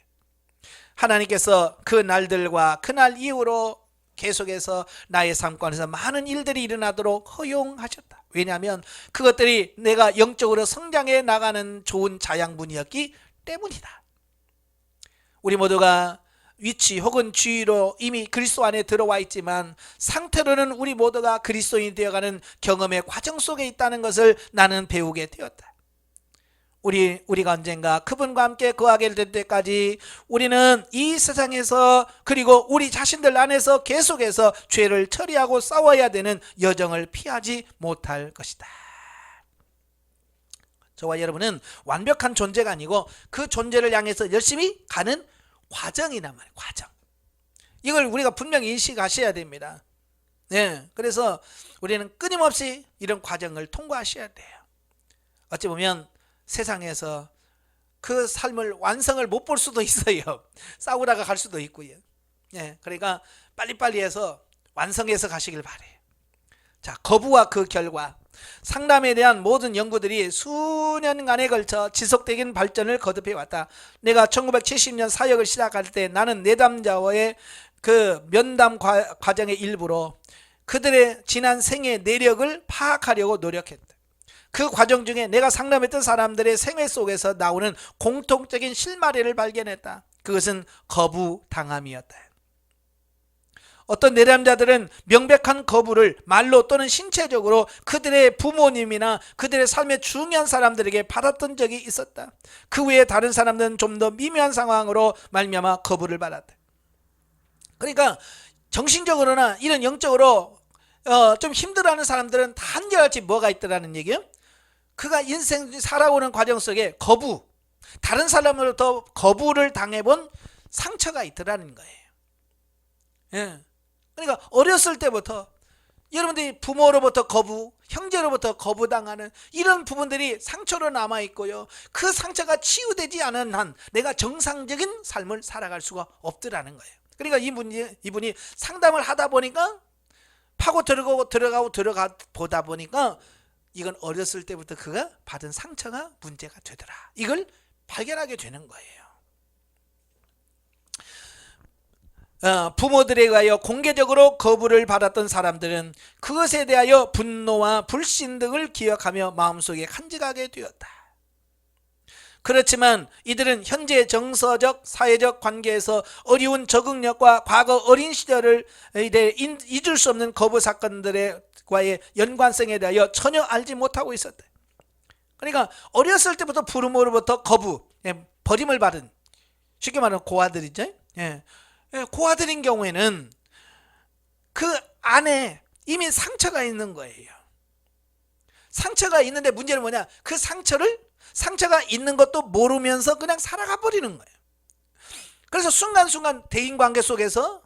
하나님께서 그 날들과 그날 이후로 계속해서 나의 삶관에서 많은 일들이 일어나도록 허용하셨다. 왜냐하면 그것들이 내가 영적으로 성장해 나가는 좋은 자양분이었기 때문이다. 우리 모두가 위치 혹은 지위로 이미 그리스도 안에 들어와 있지만 상태로는 우리 모두가 그리스도인이 되어가는 경험의 과정 속에 있다는 것을 나는 배우게 되었다. 우리가 언젠가 그분과 함께 거하게 될 때까지 우리는 이 세상에서 그리고 우리 자신들 안에서 계속해서 죄를 처리하고 싸워야 되는 여정을 피하지 못할 것이다. 저와 여러분은 완벽한 존재가 아니고 그 존재를 향해서 열심히 가는 과정이란 말이에요. 과정. 이걸 우리가 분명히 인식하셔야 됩니다. 그래서 우리는 끊임없이 이런 과정을 통과하셔야 돼요. 어찌 보면 세상에서 그 삶을 완성을 못 볼 수도 있어요. 싸우다가 갈 수도 있고요. 그러니까 빨리빨리 해서 완성해서 가시길 바래요. 자, 거부와 그 결과. 상담에 대한 모든 연구들이 수년간에 걸쳐 지속적인 발전을 거듭해 왔다. 내가 1970년 사역을 시작할 때 나는 내담자와의 그 면담 과정의 일부로 그들의 지난 생의 내력을 파악하려고 노력했다. 그 과정 중에 내가 상담했던 사람들의 생애 속에서 나오는 공통적인 실마리를 발견했다. 그것은 거부당함이었다. 어떤 내담자들은 명백한 거부를 말로 또는 신체적으로 그들의 부모님이나 그들의 삶의 중요한 사람들에게 받았던 적이 있었다. 그 외에 다른 사람들은 좀 더 미묘한 상황으로 말미암아 거부를 받았다. 그러니까 정신적으로나 이런 영적으로 좀 힘들어하는 사람들은 다 한결같이 뭐가 있더라는 얘기예요. 그가 인생 살아오는 과정 속에 거부, 다른 사람으로부터 거부를 당해본 상처가 있더라는 거예요. 예. 그러니까 어렸을 때부터 여러분들이 부모로부터 거부, 형제로부터 거부당하는 이런 부분들이 상처로 남아있고요. 그 상처가 치유되지 않은 한 내가 정상적인 삶을 살아갈 수가 없더라는 거예요. 그러니까 이분이 상담을 하다 보니까 파고 들어가 보다 보니까 이건 어렸을 때부터 그가 받은 상처가 문제가 되더라. 이걸 발견하게 되는 거예요. 부모들에 의하여 공개적으로 거부를 받았던 사람들은 그것에 대하여 분노와 불신 등을 기억하며 마음속에 간직하게 되었다. 그렇지만 이들은 현재 정서적, 사회적 관계에서 어려운 적응력과 과거 어린 시절을 잊을 수 없는 거부 사건들과의 연관성에 대하여 전혀 알지 못하고 있었다. 그러니까 어렸을 때부터 부모로부터 거부, 버림을 받은, 쉽게 말하면 고아들이죠. 고아들인 경우에는 그 안에 이미 상처가 있는 거예요. 상처가 있는데 문제는 뭐냐? 그 상처가 있는 것도 모르면서 그냥 살아가 버리는 거예요. 그래서 순간순간 대인관계 속에서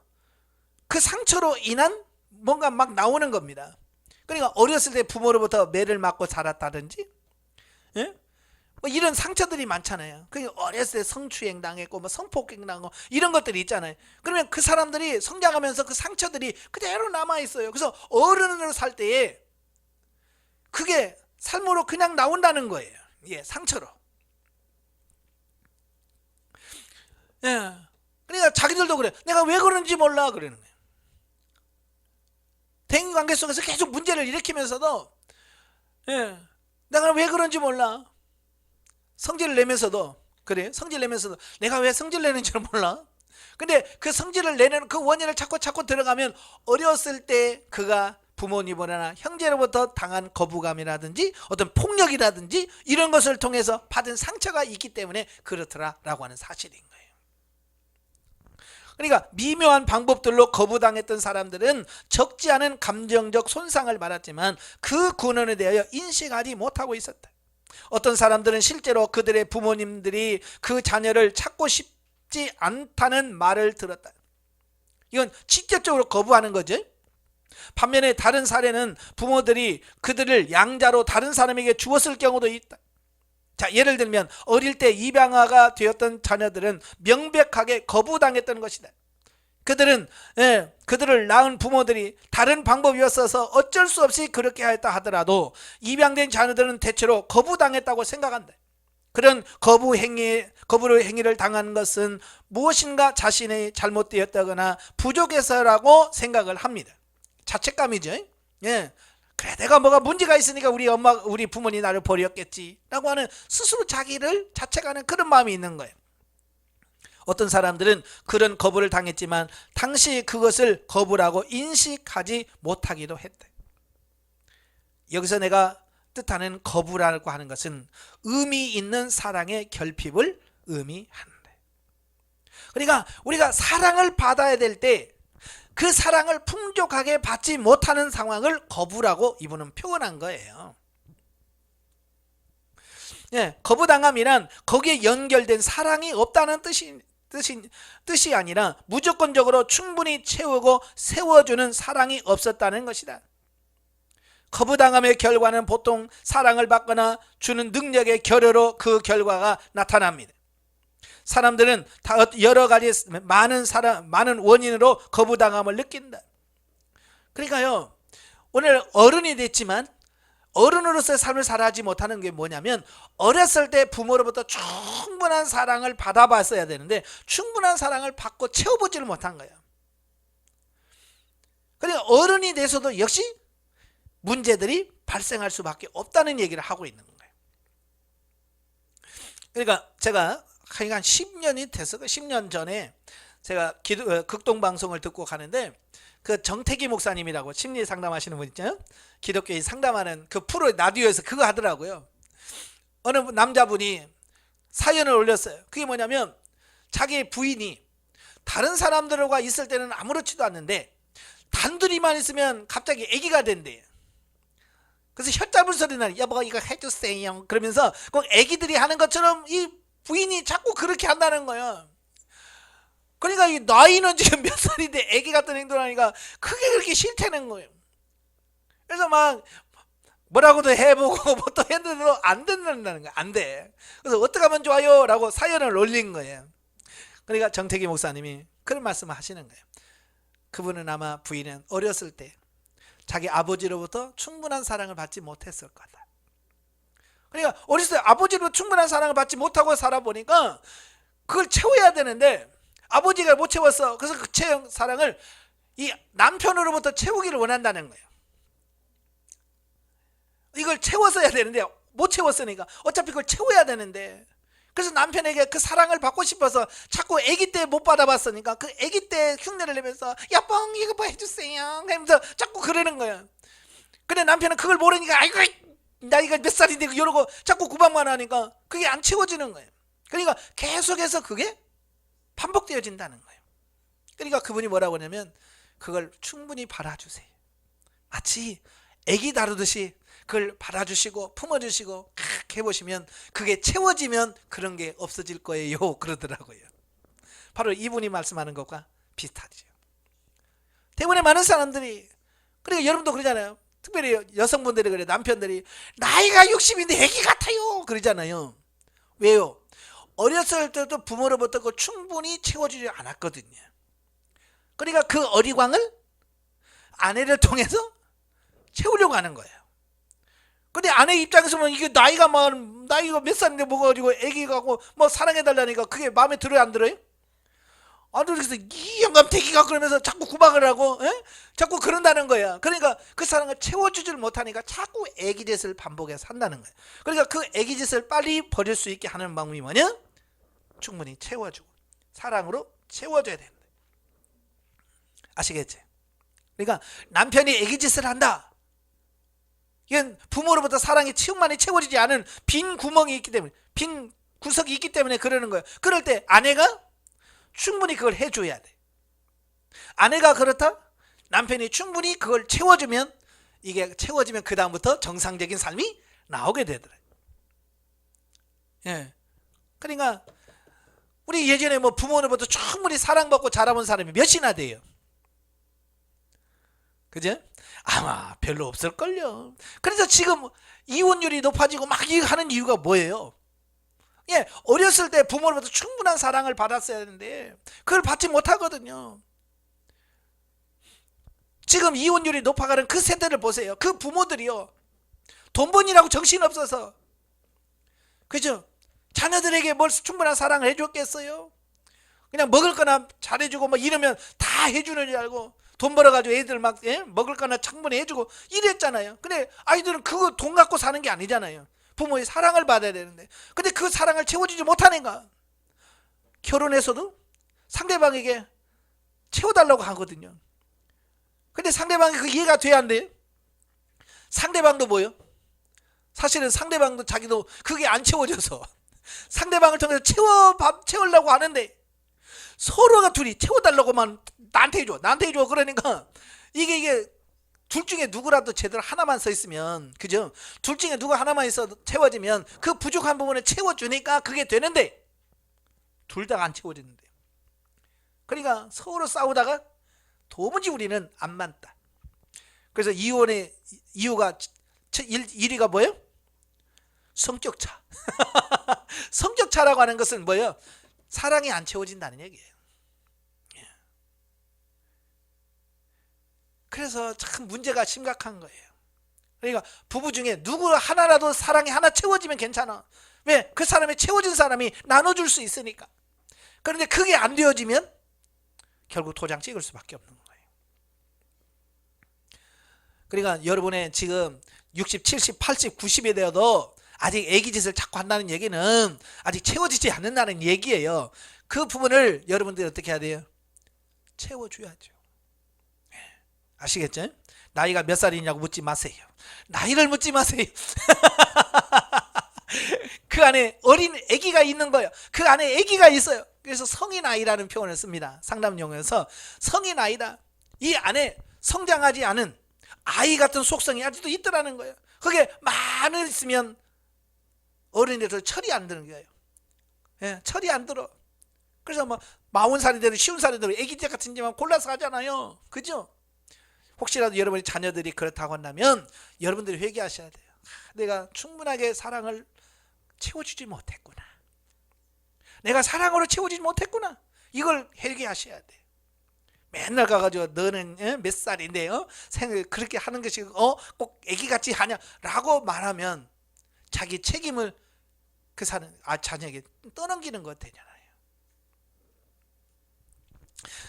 그 상처로 인한 뭔가 막 나오는 겁니다. 그러니까 어렸을 때 부모로부터 매를 맞고 자랐다든지, 뭐 이런 상처들이 많잖아요. 어렸을 때 성추행 당했고 뭐 성폭행 당하고 이런 것들이 있잖아요. 그러면 그 사람들이 성장하면서 그 상처들이 그대로 남아 있어요. 그래서 어른으로 살 때에 그게 삶으로 그냥 나온다는 거예요. 상처로. 그러니까 자기들도 그래. 내가 왜 그런지 몰라 그러는 거예요. 대인 관계 속에서 계속 문제를 일으키면서도 내가 왜 그런지 몰라. 성질을 내면서도 그래. 성질 내면서도 내가 왜 성질 내는 줄 몰라. 근데 그 성질을 내는 그 원인을 찾고 들어가면 어렸을 때 그가 부모님이나 형제로부터 당한 거부감이라든지 어떤 폭력이라든지 이런 것을 통해서 받은 상처가 있기 때문에 그렇더라라고 하는 사실인 거예요. 그러니까 미묘한 방법들로 거부당했던 사람들은 적지 않은 감정적 손상을 받았지만 그 근원에 대하여 인식하지 못하고 있었다. 어떤 사람들은 실제로 그들의 부모님들이 그 자녀를 찾고 싶지 않다는 말을 들었다. 이건 직접적으로 거부하는 거죠. 반면에 다른 사례는 부모들이 그들을 양자로 다른 사람에게 주었을 경우도 있다. 자, 예를 들면 어릴 때 입양아가 되었던 자녀들은 명백하게 거부당했던 것이다. 그들을 낳은 부모들이 다른 방법이었어서 어쩔 수 없이 그렇게 하였다 하더라도 입양된 자녀들은 대체로 거부당했다고 생각한다. 그런 거부의 행위를 당한 것은 무엇인가 자신이 잘못되었다거나 부족해서라고 생각을 합니다. 자책감이죠. 그래, 내가 뭐가 문제가 있으니까 우리 부모님이 나를 버렸겠지 라고 하는 스스로 자기를 자책하는 그런 마음이 있는 거예요. 어떤 사람들은 그런 거부를 당했지만 당시 그것을 거부라고 인식하지 못하기도 했대. 여기서 내가 뜻하는 거부라고 하는 것은 의미 있는 사랑의 결핍을 의미하는데, 그러니까 우리가 사랑을 받아야 될 때 그 사랑을 풍족하게 받지 못하는 상황을 거부라고 이분은 표현한 거예요. 거부당함이란 거기에 연결된 사랑이 없다는 뜻이 아니라 무조건적으로 충분히 채우고 세워주는 사랑이 없었다는 것이다. 거부당함의 결과는 보통 사랑을 받거나 주는 능력의 결여로 그 결과가 나타납니다. 사람들은 다 여러 가지 많은 원인으로 거부당함을 느낀다. 그러니까요, 오늘 어른이 됐지만 어른으로서의 삶을 살아가지 못하는 게 뭐냐면 어렸을 때 부모로부터 충분한 사랑을 받아봤어야 되는데 충분한 사랑을 받고 채워보지를 못한 거예요. 그러니까 어른이 돼서도 역시 문제들이 발생할 수밖에 없다는 얘기를 하고 있는 거예요. 그러니까 제가 한 10년이 돼서 10년 전에 제가 극동방송을 듣고 가는데 그 정태기 목사님이라고 심리 상담하시는 분 있잖아요. 기독교인 상담하는 그 프로 라디오에서 그거 하더라고요. 어느 남자분이 사연을 올렸어요. 그게 뭐냐면 자기 부인이 다른 사람들과 있을 때는 아무렇지도 않는데 단둘이만 있으면 갑자기 아기가 된대요. 그래서 혀 짧은 소리 나니 여보 이거 해주세요 그러면서 꼭 아기들이 하는 것처럼 이 부인이 자꾸 그렇게 한다는 거예요. 그러니까 이 나이는 지금 몇 살인데 아기 같은 행동하니까 그게 그렇게 싫다는 거예요. 그래서 막 뭐라고도 해보고 뭐 또 했는데도 안 된다는 거야. 안 돼. 그래서 어떻게 하면 좋아요? 라고 사연을 올린 거예요. 그러니까 정태기 목사님이 그런 말씀을 하시는 거예요. 그분은 아마 부인은 어렸을 때 자기 아버지로부터 충분한 사랑을 받지 못했을 거다. 그러니까 어렸을 때 아버지로부터 충분한 사랑을 받지 못하고 살아보니까 그걸 채워야 되는데 아버지가 못 채웠어. 그래서 그 사랑을 이 남편으로부터 채우기를 원한다는 거예요. 이걸 채웠어야 되는데 못 채웠으니까 어차피 그걸 채워야 되는데 그래서 남편에게 그 사랑을 받고 싶어서 자꾸 아기 때 못 받아봤으니까 그 아기 때 흉내를 내면서 야뻥 이거 뭐 해주세요 하면서 자꾸 그러는 거야. 근데 남편은 그걸 모르니까 아이고 나이가 몇 살인데 이러고 자꾸 구박만 하니까 그게 안 채워지는 거예요. 그러니까 계속해서 그게 반복되어진다는 거예요. 그러니까 그분이 뭐라고 하냐면 그걸 충분히 받아주세요. 마치 아기 다루듯이 그걸 받아주시고 품어주시고 해보시면 그게 채워지면 그런 게 없어질 거예요 그러더라고요. 바로 이분이 말씀하는 것과 비슷하죠. 대부분의 많은 사람들이 그러니까 여러분도 그러잖아요. 특별히 여성분들이 그래. 남편들이 나이가 60인데 애기 같아요 그러잖아요. 왜요? 어렸을 때도 부모로부터 그 충분히 채워주지 않았거든요. 그러니까 그 어리광을 아내를 통해서 채우려고 하는 거예요. 근데 아내 입장에서 보면 이게 나이가 몇 살인데 뭐가지고 애기가고 뭐 사랑해달라니까 그게 마음에 들어요 안 들어요? 안 들어요. 그래서 이 영감태기가 그러면서 자꾸 구박을 하고 자꾸 그런다는 거야. 그러니까 그 사랑을 채워주질 못하니까 자꾸 애기짓을 반복해서 한다는 거야. 그러니까 그 애기짓을 빨리 버릴 수 있게 하는 방법이 뭐냐? 충분히 채워주고 사랑으로 채워줘야 된다. 아시겠지? 그러니까 남편이 애기짓을 한다. 이건 부모로부터 사랑이 충만히 채워지지 않은 빈 구멍이 있기 때문에 빈 구석이 있기 때문에 그러는 거예요. 그럴 때 아내가 충분히 그걸 해줘야 돼. 아내가 그렇다? 남편이 충분히 그걸 채워주면 이게 채워지면 그 다음부터 정상적인 삶이 나오게 되더라고요. 예. 그러니까 우리 예전에 뭐 부모로부터 충분히 사랑받고 자라본 사람이 몇이나 돼요? 그죠? 아마 별로 없을걸요. 그래서 지금 이혼율이 높아지고 막 하는 이유가 뭐예요? 예, 어렸을 때 부모로부터 충분한 사랑을 받았어야 하는데 그걸 받지 못하거든요. 지금 이혼율이 높아가는 그 세대를 보세요. 그 부모들이요, 돈 번이라고 정신없어서, 그죠? 자녀들에게 뭘 충분한 사랑을 해줬겠어요? 그냥 먹을 거나 잘해주고 뭐 이러면 다 해주는 줄 알고 돈 벌어가지고 애들 막 먹을 거나 충분히 해주고 이랬잖아요. 근데 아이들은 그거 돈 갖고 사는 게 아니잖아요. 부모의 사랑을 받아야 되는데, 근데 그 사랑을 채워주지 못하니까 결혼해서도 상대방에게 채워달라고 하거든요. 근데 상대방이 그 이해가 돼야 안 돼요? 상대방도 뭐요? 사실은 상대방도 자기도 그게 안 채워져서 상대방을 통해서 채우려고 하는데 서로가 둘이 채워달라고만 나한테 해줘 그러니까 이게 둘 중에 누구라도 제대로 하나만 서 있으면, 그죠? 둘 중에 누구 하나만 있어 채워지면 그 부족한 부분을 채워주니까 그게 되는데 둘 다 안 채워지는데요. 그러니까 서로 싸우다가 도무지 우리는 안 맞다. 그래서 이혼의 이유가 1위가 뭐예요? 성격차. 성격차라고 하는 것은 뭐예요? 사랑이 안 채워진다는 얘기예요. 그래서 참 문제가 심각한 거예요. 그러니까 부부 중에 누구 하나라도 사랑이 하나 채워지면 괜찮아. 왜? 그 사람이 채워진 사람이 나눠줄 수 있으니까. 그런데 그게 안 되어지면 결국 도장 찍을 수밖에 없는 거예요. 그러니까 여러분의 지금 60, 70, 80, 90이 되어도 아직 애기 짓을 자꾸 한다는 얘기는 아직 채워지지 않는다는 얘기예요. 그 부분을 여러분들이 어떻게 해야 돼요? 채워줘야죠. 아시겠죠? 나이가 몇 살이냐고 묻지 마세요. 나이를 묻지 마세요. 그 안에 어린 아기가 있는 거예요. 그 안에 아기가 있어요. 그래서 성인 아이라는 표현을 씁니다. 상담용어에서 성인 아이다. 이 안에 성장하지 않은 아이 같은 속성이 아직도 있더라는 거예요. 그게 많이 있으면 어른이라서 철이 안 드는 거예요. 예, 철이 안 들어. 그래서 뭐 40살이 되든 50살이 되든 아기 때 같은 데만 골라서 하잖아요. 그죠? 혹시라도 여러분의 자녀들이 그렇다고 한다면 여러분들이 회개하셔야 돼요. 내가 충분하게 사랑을 채워주지 못했구나. 내가 사랑으로 채워주지 못했구나. 이걸 회개하셔야 돼요. 맨날 가가지고 너는 몇 살인데요? 그렇게 하는 것이 꼭 애기같이 하냐라고 말하면 자기 책임을 그 자녀에게 떠넘기는 것 되잖아요.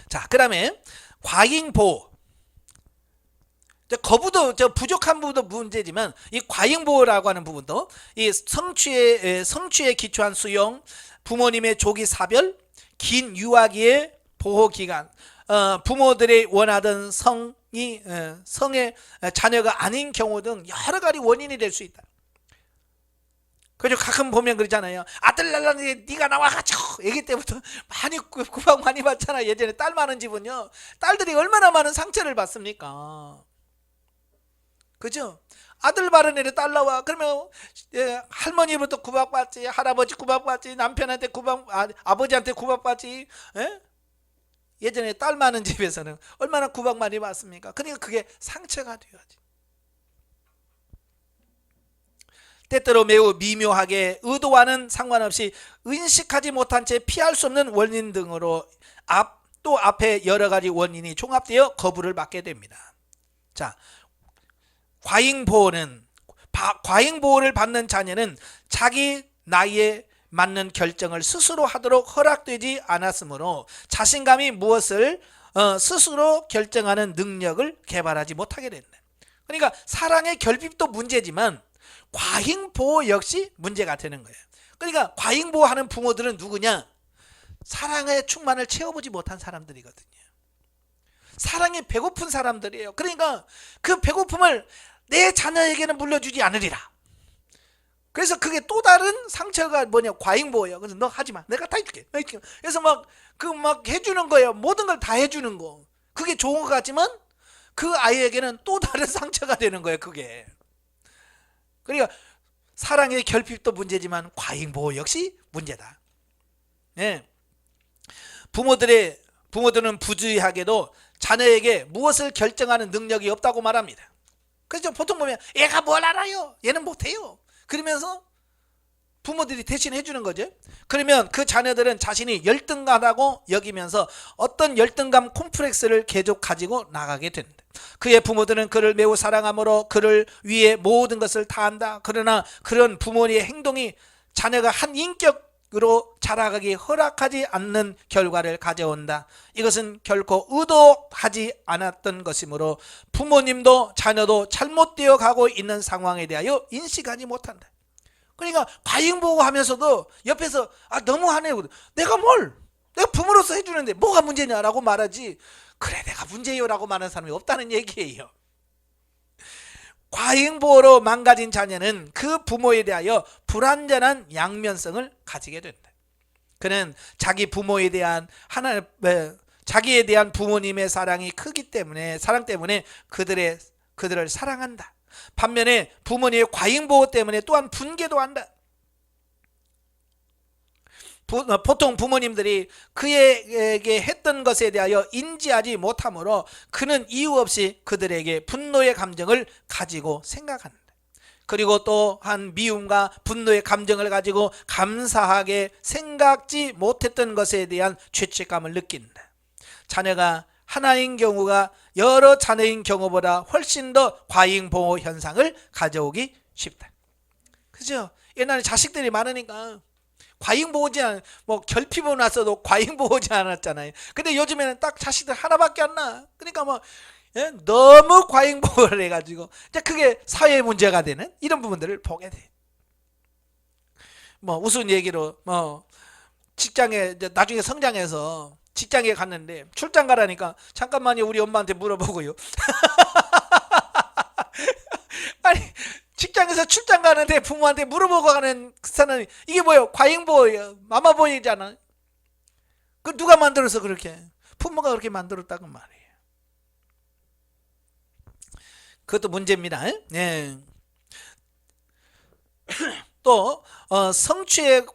자, 그 다음에 과잉보호. 거부도 부족한 부분도 문제지만 이 과잉보호라고 하는 부분도 이 성취에 기초한 수용, 부모님의 조기 사별, 긴 유아기의 보호 기간, 부모들이 원하던 성의 자녀가 아닌 경우 등 여러 가지 원인이 될 수 있다. 그죠? 가끔 보면 그러잖아요. 아들 낳았는데 네가 나와가지고 애기 때부터 많이 구박 많이 받잖아. 예전에 딸 많은 집은요, 딸들이 얼마나 많은 상처를 받습니까? 그죠? 아들 바른 애를 딸 나와. 그러면 할머니부터 구박받지, 할아버지 구박받지, 남편한테 아버지한테 구박받지. 예전에 딸 많은 집에서는 얼마나 구박 많이 받습니까? 그러니까 그게 상처가 되어야지. 때때로 매우 미묘하게 의도와는 상관없이 인식하지 못한 채 피할 수 없는 원인 등으로 또 앞에 여러 가지 원인이 종합되어 거부를 받게 됩니다. 자, 과잉보호를 받는 자녀는 자기 나이에 맞는 결정을 스스로 하도록 허락되지 않았으므로 자신감이 무엇을 스스로 결정하는 능력을 개발하지 못하게 된다. 그러니까 사랑의 결핍도 문제지만 과잉보호 역시 문제가 되는 거예요. 그러니까 과잉보호하는 부모들은 누구냐? 사랑의 충만을 채워보지 못한 사람들이거든요. 사랑에 배고픈 사람들이에요. 그러니까 그 배고픔을 내 자녀에게는 물려주지 않으리라. 그래서 그게 또 다른 상처가 뭐냐? 과잉보호예요. 그래서 너 하지마, 내가 다 해줄게. 그래서 막 해주는 거예요. 모든 걸 다 해주는 거. 그게 좋은 것 같지만 그 아이에게는 또 다른 상처가 되는 거예요. 그게. 그러니까 사랑의 결핍도 문제지만 과잉보호 역시 문제다. 네. 부모들은 부주의하게도 자녀에게 무엇을 결정하는 능력이 없다고 말합니다. 그래서 보통 보면 얘가 뭘 알아요? 얘는 못해요. 그러면서 부모들이 대신 해주는 거죠. 그러면 그 자녀들은 자신이 열등감하다고 여기면서 어떤 열등감 콤플렉스를 계속 가지고 나가게 된다. 그의 부모들은 그를 매우 사랑하므로 그를 위해 모든 것을 다 한다. 그러나 그런 부모의 행동이 자녀가 한 인격으로 자라가기 허락하지 않는 결과를 가져온다. 이것은 결코 의도하지 않았던 것이므로 부모님도 자녀도 잘못되어 가고 있는 상황에 대하여 인식하지 못한다. 그러니까 과잉보호하면서도 옆에서 너무하네. 내가 부모로서 해주는데 뭐가 문제냐라고 말하지. 그래, 내가 문제요라고 말하는 사람이 없다는 얘기예요. 과잉보호로 망가진 자녀는 그 부모에 대하여 불완전한 양면성을 가지게 된다. 그는 자기 부모에 대한 자기에 대한 부모님의 사랑 때문에 그들을 사랑한다. 반면에 부모님의 과잉보호 때문에 또한 분개도 한다. 보통 부모님들이 그에게 했던 것에 대하여 인지하지 못하므로 그는 이유 없이 그들에게 분노의 감정을 가지고 생각한다. 그리고 또한 미움과 분노의 감정을 가지고 감사하게 생각지 못했던 것에 대한 죄책감을 느낀다. 자녀가 하나인 경우가 여러 자녀인 경우보다 훨씬 더 과잉보호 현상을 가져오기 쉽다. 그죠? 옛날에 자식들이 많으니까 과잉보호지 결핍은 왔어도 과잉보호지 않았잖아요. 근데 요즘에는 딱 자식들 하나밖에 안 나. 그러니까 예? 너무 과잉보호를 해가지고 이제 그게 사회 문제가 되는 이런 부분들을 보게 돼. 뭐 우스운 얘기로 뭐 직장에 이제 나중에 성장해서 직장에 갔는데 출장 가라니까 잠깐만요 우리 엄마한테 물어보고요. 아니 직장에서 출장 가는데 부모한테 물어보고 가는 그 사람이 이게 뭐예요? 과잉보호예요. 마마보호잖아. 그 누가 만들어서 그렇게? 부모가 그렇게 만들었다고 말이에요. 그것도 문제입니다. 예. 또 성취에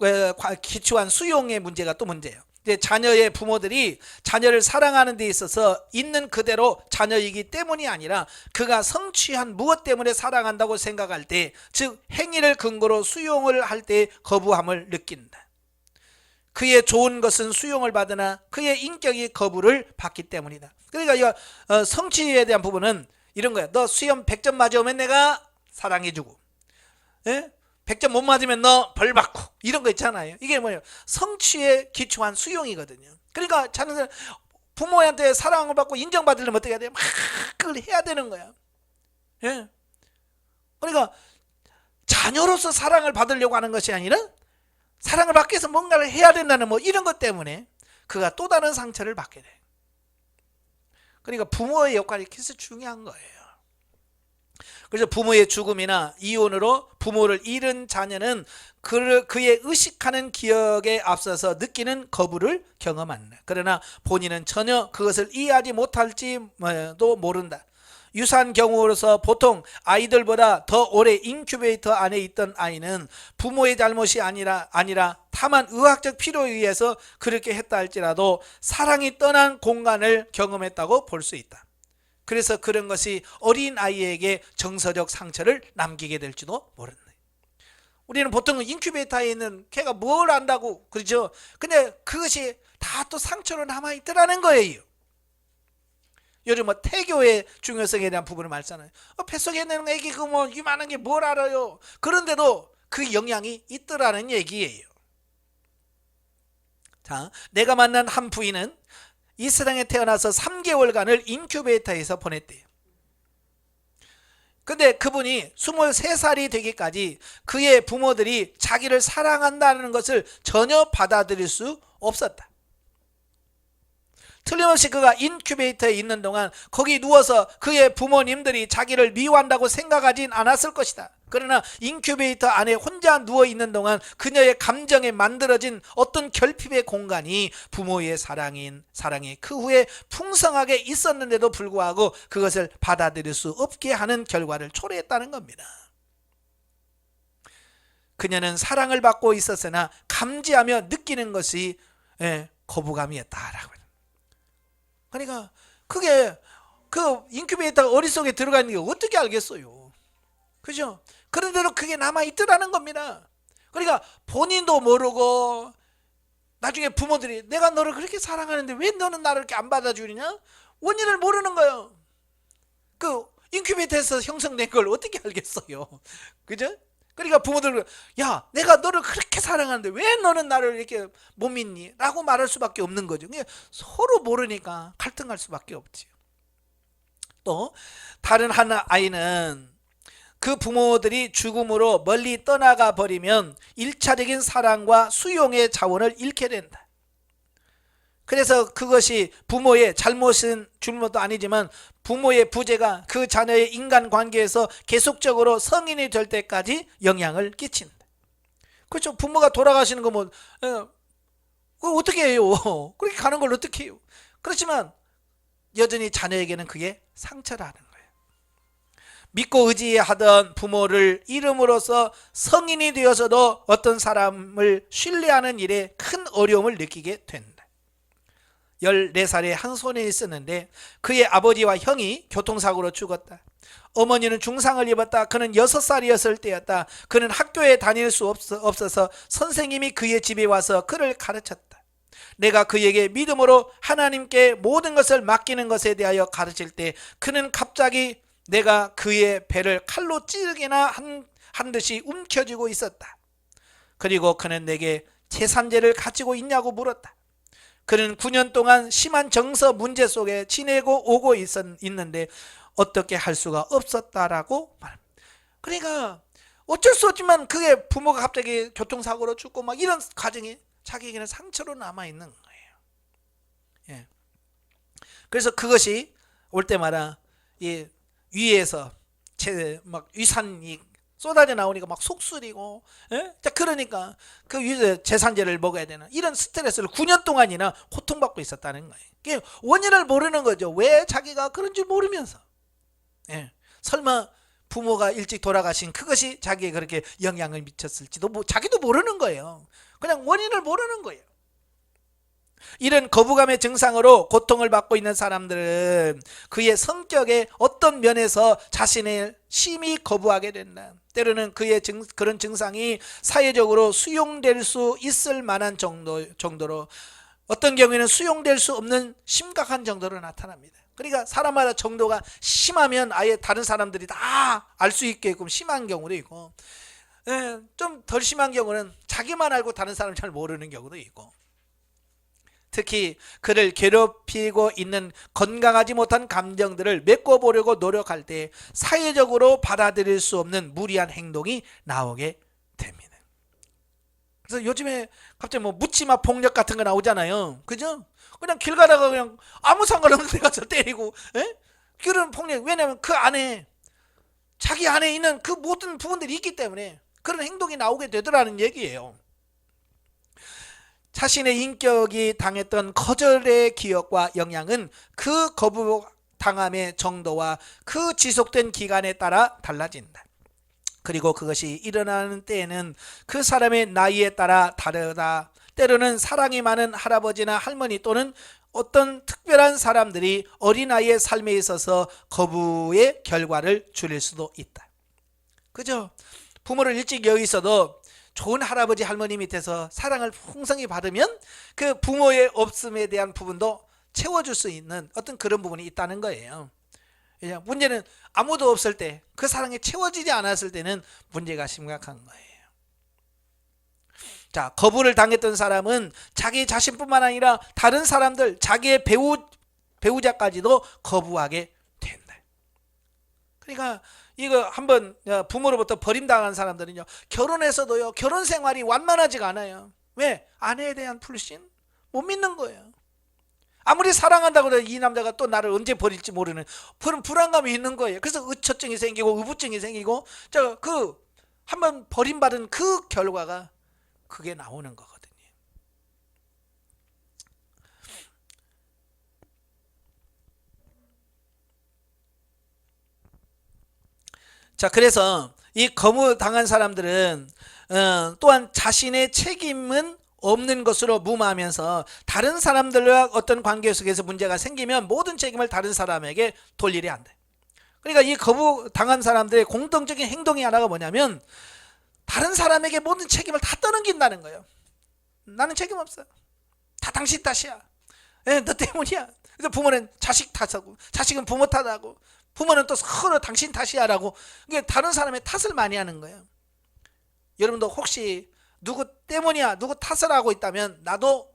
기초한 수용의 문제가 또 문제예요. 이제 자녀의 부모들이 자녀를 사랑하는 데 있어서 있는 그대로 자녀이기 때문이 아니라 그가 성취한 무엇 때문에 사랑한다고 생각할 때, 즉 행위를 근거로 수용을 할 때 거부함을 느낀다. 그의 좋은 것은 수용을 받으나 그의 인격이 거부를 받기 때문이다. 그러니까 이거 성취에 대한 부분은 이런 거야. 너 시험 100점 맞으면 내가 사랑해주고, 예? 100점 못 맞으면 너 벌 받고, 이런 거 있잖아요. 이게 뭐예요? 성취에 기초한 수용이거든요. 그러니까 자녀들 부모한테 사랑을 받고 인정받으려면 어떻게 해야 돼요? 막 그걸 해야 되는 거야. 예? 그러니까 자녀로서 사랑을 받으려고 하는 것이 아니라 사랑을 받기 위해서 뭔가를 해야 된다는 뭐 이런 것 때문에 그가 또 다른 상처를 받게 돼. 그러니까 부모의 역할이 계속 중요한 거예요. 그래서 부모의 죽음이나 이혼으로 부모를 잃은 자녀는 그의 의식하는 기억에 앞서서 느끼는 거부를 경험한다. 그러나 본인은 전혀 그것을 이해하지 못할지도 모른다. 유사한 경우로서 보통 아이들보다 더 오래 인큐베이터 안에 있던 아이는 부모의 잘못이 아니라 다만 의학적 필요에 의해서 그렇게 했다 할지라도 사랑이 떠난 공간을 경험했다고 볼 수 있다. 그래서 그런 것이 어린 아이에게 정서적 상처를 남기게 될지도 모른다. 우리는 보통 인큐베이터에 있는 걔가 뭘 안다고 그러죠. 근데 그것이 다 또 상처로 남아있더라는 거예요. 요즘 뭐 태교의 중요성에 대한 부분을 말잖아요. 뱃속에 있는 애기 그 뭐 이만한 게 뭘 알아요. 그런데도 그 영향이 있더라는 얘기예요. 자, 내가 만난 한 부인은 이 세상에 태어나서 3개월간을 인큐베이터에서 보냈대요. 근데 그분이 23살이 되기까지 그의 부모들이 자기를 사랑한다는 것을 전혀 받아들일 수 없었다. 틀림없이 그가 인큐베이터에 있는 동안 거기 누워서 그의 부모님들이 자기를 미워한다고 생각하진 않았을 것이다. 그러나 인큐베이터 안에 혼자 누워있는 동안 그녀의 감정에 만들어진 어떤 결핍의 공간이 부모의 사랑이 그 후에 풍성하게 있었는데도 불구하고 그것을 받아들일 수 없게 하는 결과를 초래했다는 겁니다. 그녀는 사랑을 받고 있었으나 감지하며 느끼는 것이 거부감이었다라고. 그러니까 그게 그 인큐베이터가 어릿속에 들어가 있는 게 어떻게 알겠어요. 그죠? 그런데도 그게 남아있더라는 겁니다. 그러니까 본인도 모르고 나중에 부모들이 내가 너를 그렇게 사랑하는데 왜 너는 나를 이렇게 안 받아주느냐? 원인을 모르는 거예요. 그 인큐베이터에서 형성된 걸 어떻게 알겠어요. 그죠? 그러니까 부모들, 야, 내가 너를 그렇게 사랑하는데 왜 너는 나를 이렇게 못 믿니? 라고 말할 수밖에 없는 거죠. 서로 모르니까 갈등할 수밖에 없지. 또 다른 한 아이는 그 부모들이 죽음으로 멀리 떠나가 버리면 1차적인 사랑과 수용의 자원을 잃게 된다. 그래서 그것이 부모의 잘못도 아니지만 부모의 부재가 그 자녀의 인간관계에서 계속적으로 성인이 될 때까지 영향을 끼친다. 그렇죠. 부모가 돌아가시는 거 뭐 그거 어떻게 해요. 그렇게 가는 걸 어떻게 해요. 그렇지만 여전히 자녀에게는 그게 상처라는 거예요. 믿고 의지하던 부모를 잃음으로써 성인이 되어서도 어떤 사람을 신뢰하는 일에 큰 어려움을 느끼게 된다. 14살의 한 소년이 있었는데 그의 아버지와 형이 교통사고로 죽었다. 어머니는 중상을 입었다. 그는 6살이었을 때였다. 그는 학교에 다닐 수 없어서 선생님이 그의 집에 와서 그를 가르쳤다. 내가 그에게 믿음으로 하나님께 모든 것을 맡기는 것에 대하여 가르칠 때 그는 갑자기 내가 그의 배를 칼로 찌르기나 한 듯이 움켜쥐고 있었다. 그리고 그는 내게 제산제를 가지고 있냐고 물었다. 그는 9년 동안 심한 정서 문제 속에 지내고 오고 있는데 어떻게 할 수가 없었다라고 말합니다. 그러니까 어쩔 수 없지만 그게 부모가 갑자기 교통사고로 죽고 막 이런 과정이 자기에게는 상처로 남아있는 거예요. 예. 그래서 그것이 올 때마다 이 위에서 막 위산이 쏟아져 나오니까 막 속쓰리고, 예? 자, 그러니까 그 위에 제산제를 먹어야 되는 이런 스트레스를 9년 동안이나 고통받고 있었다는 거예요. 이게 원인을 모르는 거죠. 왜 자기가 그런 줄 모르면서. 예. 설마 부모가 일찍 돌아가신 그것이 자기에 그렇게 영향을 미쳤을지도 자기도 모르는 거예요. 그냥 원인을 모르는 거예요. 이런 거부감의 증상으로 고통을 받고 있는 사람들은 그의 성격의 어떤 면에서 자신을 심히 거부하게 된다. 때로는 그의 그런 증상이 사회적으로 수용될 수 있을 만한 정도로, 어떤 경우에는 수용될 수 없는 심각한 정도로 나타납니다. 그러니까 사람마다 정도가 심하면 아예 다른 사람들이 다 알 수 있게끔 심한 경우도 있고, 좀 덜 심한 경우는 자기만 알고 다른 사람 잘 모르는 경우도 있고, 특히 그를 괴롭히고 있는 건강하지 못한 감정들을 메꿔보려고 노력할 때 사회적으로 받아들일 수 없는 무리한 행동이 나오게 됩니다. 그래서 요즘에 갑자기 뭐 묻지마 폭력 같은 거 나오잖아요. 그죠? 그냥 길 가다가 그냥 아무 상관없는 데 가서 때리고, 그런 폭력. 왜냐하면 그 안에, 자기 안에 있는 그 모든 부분들이 있기 때문에 그런 행동이 나오게 되더라는 얘기예요. 자신의 인격이 당했던 거절의 기억과 영향은 그 거부당함의 정도와 그 지속된 기간에 따라 달라진다. 그리고 그것이 일어나는 때에는 그 사람의 나이에 따라 다르다. 때로는 사랑이 많은 할아버지나 할머니 또는 어떤 특별한 사람들이 어린아이의 삶에 있어서 거부의 결과를 줄일 수도 있다. 그죠? 부모를 일찍 여기 있어도 좋은 할아버지 할머니 밑에서 사랑을 풍성히 받으면 그 부모의 없음에 대한 부분도 채워줄 수 있는 어떤 그런 부분이 있다는 거예요. 문제는 아무도 없을 때, 그 사랑이 채워지지 않았을 때는 문제가 심각한 거예요. 자, 거부를 당했던 사람은 자기 자신뿐만 아니라 다른 사람들, 자기의 배우자까지도 거부하게 된다. 그러니까 이거 한번 부모로부터 버림당한 사람들은요, 결혼해서도요, 결혼 생활이 완만하지가 않아요. 왜? 아내에 대한 불신? 못 믿는 거예요. 아무리 사랑한다고 해도 이 남자가 또 나를 언제 버릴지 모르는 그런 불안감이 있는 거예요. 그래서 의처증이 생기고 의부증이 생기고, 그 한번 버림받은 그 결과가 그게 나오는 거거든요. 자, 그래서 이 거부당한 사람들은 또한 자신의 책임은 없는 것으로 무마하면서 다른 사람들과 어떤 관계 속에서 문제가 생기면 모든 책임을 다른 사람에게 돌리려 한다. 그러니까 이 거부당한 사람들의 공통적인 행동이 하나가 뭐냐면 다른 사람에게 모든 책임을 다 떠넘긴다는 거예요. 나는 책임 없어. 다 당신 탓이야. 너 때문이야. 그래서 부모는 자식 탓하고, 자식은 부모 탓하고, 부모는 또 서로 당신 탓이야라고, 그러니까 다른 사람의 탓을 많이 하는 거예요. 여러분도 혹시 누구 때문이야, 누구 탓을 하고 있다면 나도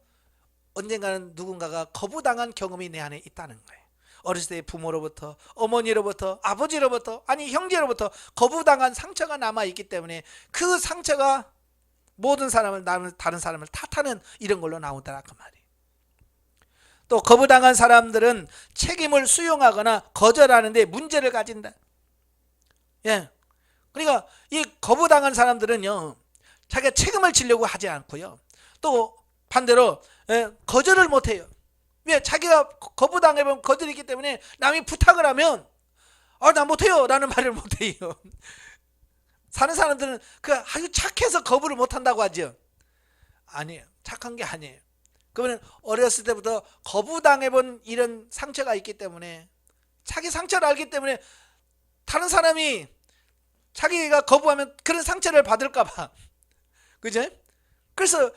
언젠가는 누군가가 거부당한 경험이 내 안에 있다는 거예요. 어렸을 때 부모로부터, 어머니로부터, 아버지로부터, 아니 형제로부터 거부당한 상처가 남아있기 때문에 그 상처가 모든 사람을, 다른 사람을 탓하는 이런 걸로 나오더라 그 말이에요. 또 거부당한 사람들은 책임을 수용하거나 거절하는데 문제를 가진다. 예. 그러니까 이 거부당한 사람들은요, 자기가 책임을 지려고 하지 않고요, 또 반대로 거절을 못해요. 왜? 자기가 거부당해보면 거절이기 때문에 남이 부탁을 하면 나 못해요 라는 말을 못해요. 사는 사람들은 아주 착해서 거부를 못한다고 하죠. 아니에요. 착한 게 아니에요. 그러면 어렸을 때부터 거부당해본 이런 상처가 있기 때문에, 자기 상처를 알기 때문에 다른 사람이 자기가 거부하면 그런 상처를 받을까봐, 그죠? 그래서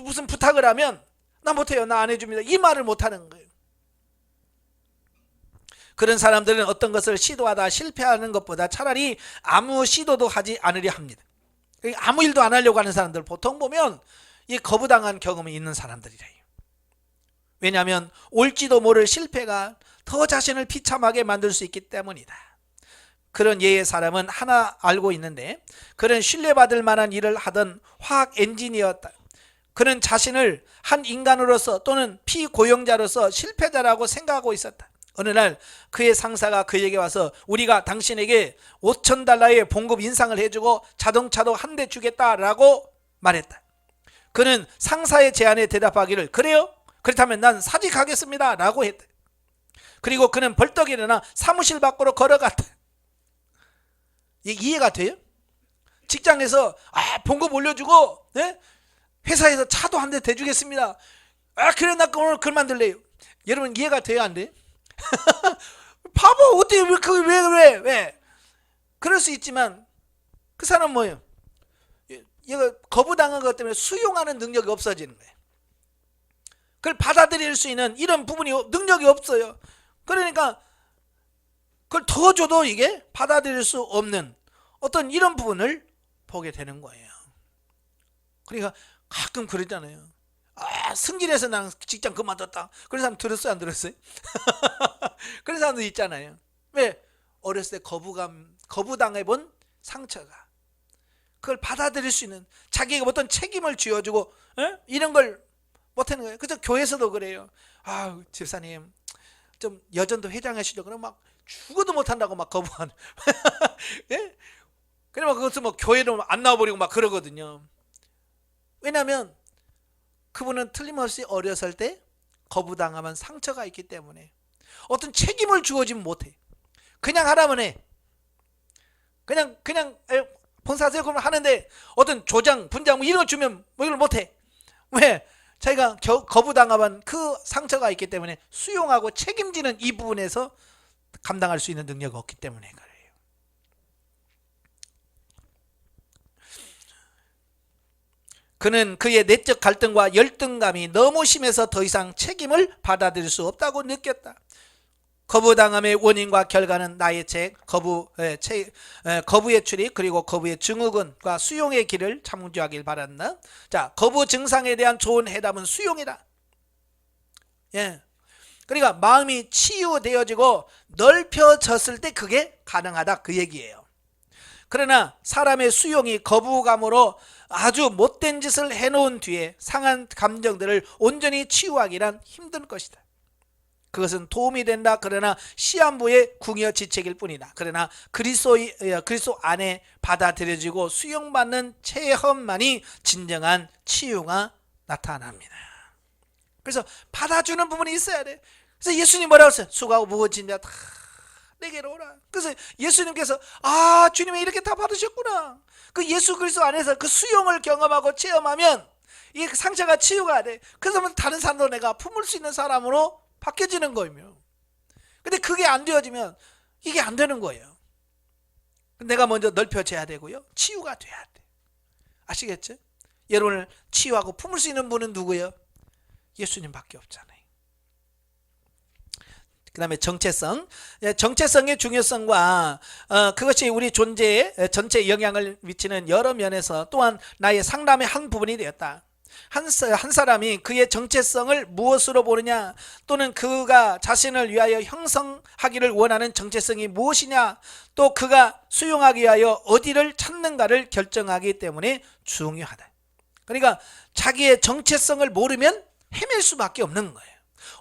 무슨 부탁을 하면 나 못해요, 나 안 해줍니다, 이 말을 못하는 거예요. 그런 사람들은 어떤 것을 시도하다 실패하는 것보다 차라리 아무 시도도 하지 않으려 합니다. 아무 일도 안 하려고 하는 사람들 보통 보면 이 거부당한 경험이 있는 사람들이래요. 왜냐하면 올지도 모를 실패가 더 자신을 비참하게 만들 수 있기 때문이다. 그런 예의 사람은 하나 알고 있는데, 그는 신뢰받을 만한 일을 하던 화학 엔지니어였다. 그는 자신을 한 인간으로서 또는 피고용자로서 실패자라고 생각하고 있었다. 어느 날 그의 상사가 그에게 와서 우리가 당신에게 $5,000의 봉급 인상을 해주고 자동차도 한 대 주겠다라고 말했다. 그는 상사의 제안에 대답하기를 그래요? 그렇다면 난 사직하겠습니다 라고 했다. 그리고 그는 벌떡 일어나 사무실 밖으로 걸어갔다. 이해가 돼요? 직장에서 봉급 올려주고, 네? 회사에서 차도 한 대 대주겠습니다. 그래 나 오늘 글 만들래요. 여러분 이해가 돼요, 안 돼요? 바보 어떻게 왜 그럴 수 있지만 그 사람은 뭐예요? 얘가 거부당한 것 때문에 수용하는 능력이 없어지는 거예요. 그걸 받아들일 수 있는 이런 부분이 능력이 없어요. 그러니까 그걸 더 줘도 이게 받아들일 수 없는 어떤 이런 부분을 보게 되는 거예요. 그러니까 가끔 그러잖아요. 승진해서 나는 직장 그만뒀다. 그런 사람 들었어요, 안 들었어요? 그런 사람도 있잖아요. 왜? 어렸을 때 거부당해본 상처가, 그걸 받아들일 수 있는, 자기에게 어떤 책임을 쥐어주고 이런 걸 못하는 거예요. 그래서 교회에서도 그래요. 집사님 좀 여전도 회장하시죠. 그럼 막 죽어도 못한다고 막 거부하는. 예? 그러면 그것도 뭐 교회로 안 나와버리고 막 그러거든요. 왜냐하면 그분은 틀림없이 어렸을 때 거부당하면 상처가 있기 때문에 어떤 책임을 주어지면 못해. 그냥 하라면 해. 그냥 본사하세요 그러면 하는데 어떤 조장, 분장 뭐 이런 거 주면 뭐 이걸 못해. 왜? 자기가 거부당하면 그 상처가 있기 때문에 수용하고 책임지는 이 부분에서 감당할 수 있는 능력이 없기 때문에 그래요. 그는 그의 내적 갈등과 열등감이 너무 심해서 더 이상 책임을 받아들일 수 없다고 느꼈다. 거부당함의 원인과 결과는 나의 거부의 출입 그리고 거부의 증후군과 수용의 길을 참조하길 바란다. 자, 거부 증상에 대한 좋은 해답은 수용이다. 예. 그러니까 마음이 치유되어지고 넓혀졌을 때 그게 가능하다 그 얘기예요. 그러나 사람의 수용이 거부감으로 아주 못된 짓을 해놓은 뒤에 상한 감정들을 온전히 치유하기란 힘든 것이다. 그것은 도움이 된다. 그러나 시한부의 궁여지책일 뿐이다. 그러나 그리스도 안에 받아들여지고 수용받는 체험만이 진정한 치유가 나타납니다. 그래서 받아주는 부분이 있어야 돼. 그래서 예수님 뭐라고 했어요? 수고하고 무거워진 자 다 내게로 오라. 그래서 예수님께서 주님이 이렇게 다 받으셨구나. 그 예수 그리스도 안에서 그 수용을 경험하고 체험하면 이 상처가 치유가 돼. 그래서 다른 사람도 내가 품을 수 있는 사람으로 바뀌어지는 거예요. 근데 그게 안 되어지면 이게 안 되는 거예요. 내가 먼저 넓혀져야 되고요. 치유가 돼야 돼. 아시겠죠? 여러분을 치유하고 품을 수 있는 분은 누구예요? 예수님밖에 없잖아요. 그 다음에 정체성. 정체성의 중요성과 그것이 우리 존재에 전체 영향을 미치는 여러 면에서 또한 나의 상담의 한 부분이 되었다. 한 사람이 그의 정체성을 무엇으로 보느냐, 또는 그가 자신을 위하여 형성하기를 원하는 정체성이 무엇이냐, 또 그가 수용하기 위하여 어디를 찾는가를 결정하기 때문에 중요하다. 그러니까 자기의 정체성을 모르면 헤맬 수밖에 없는 거예요.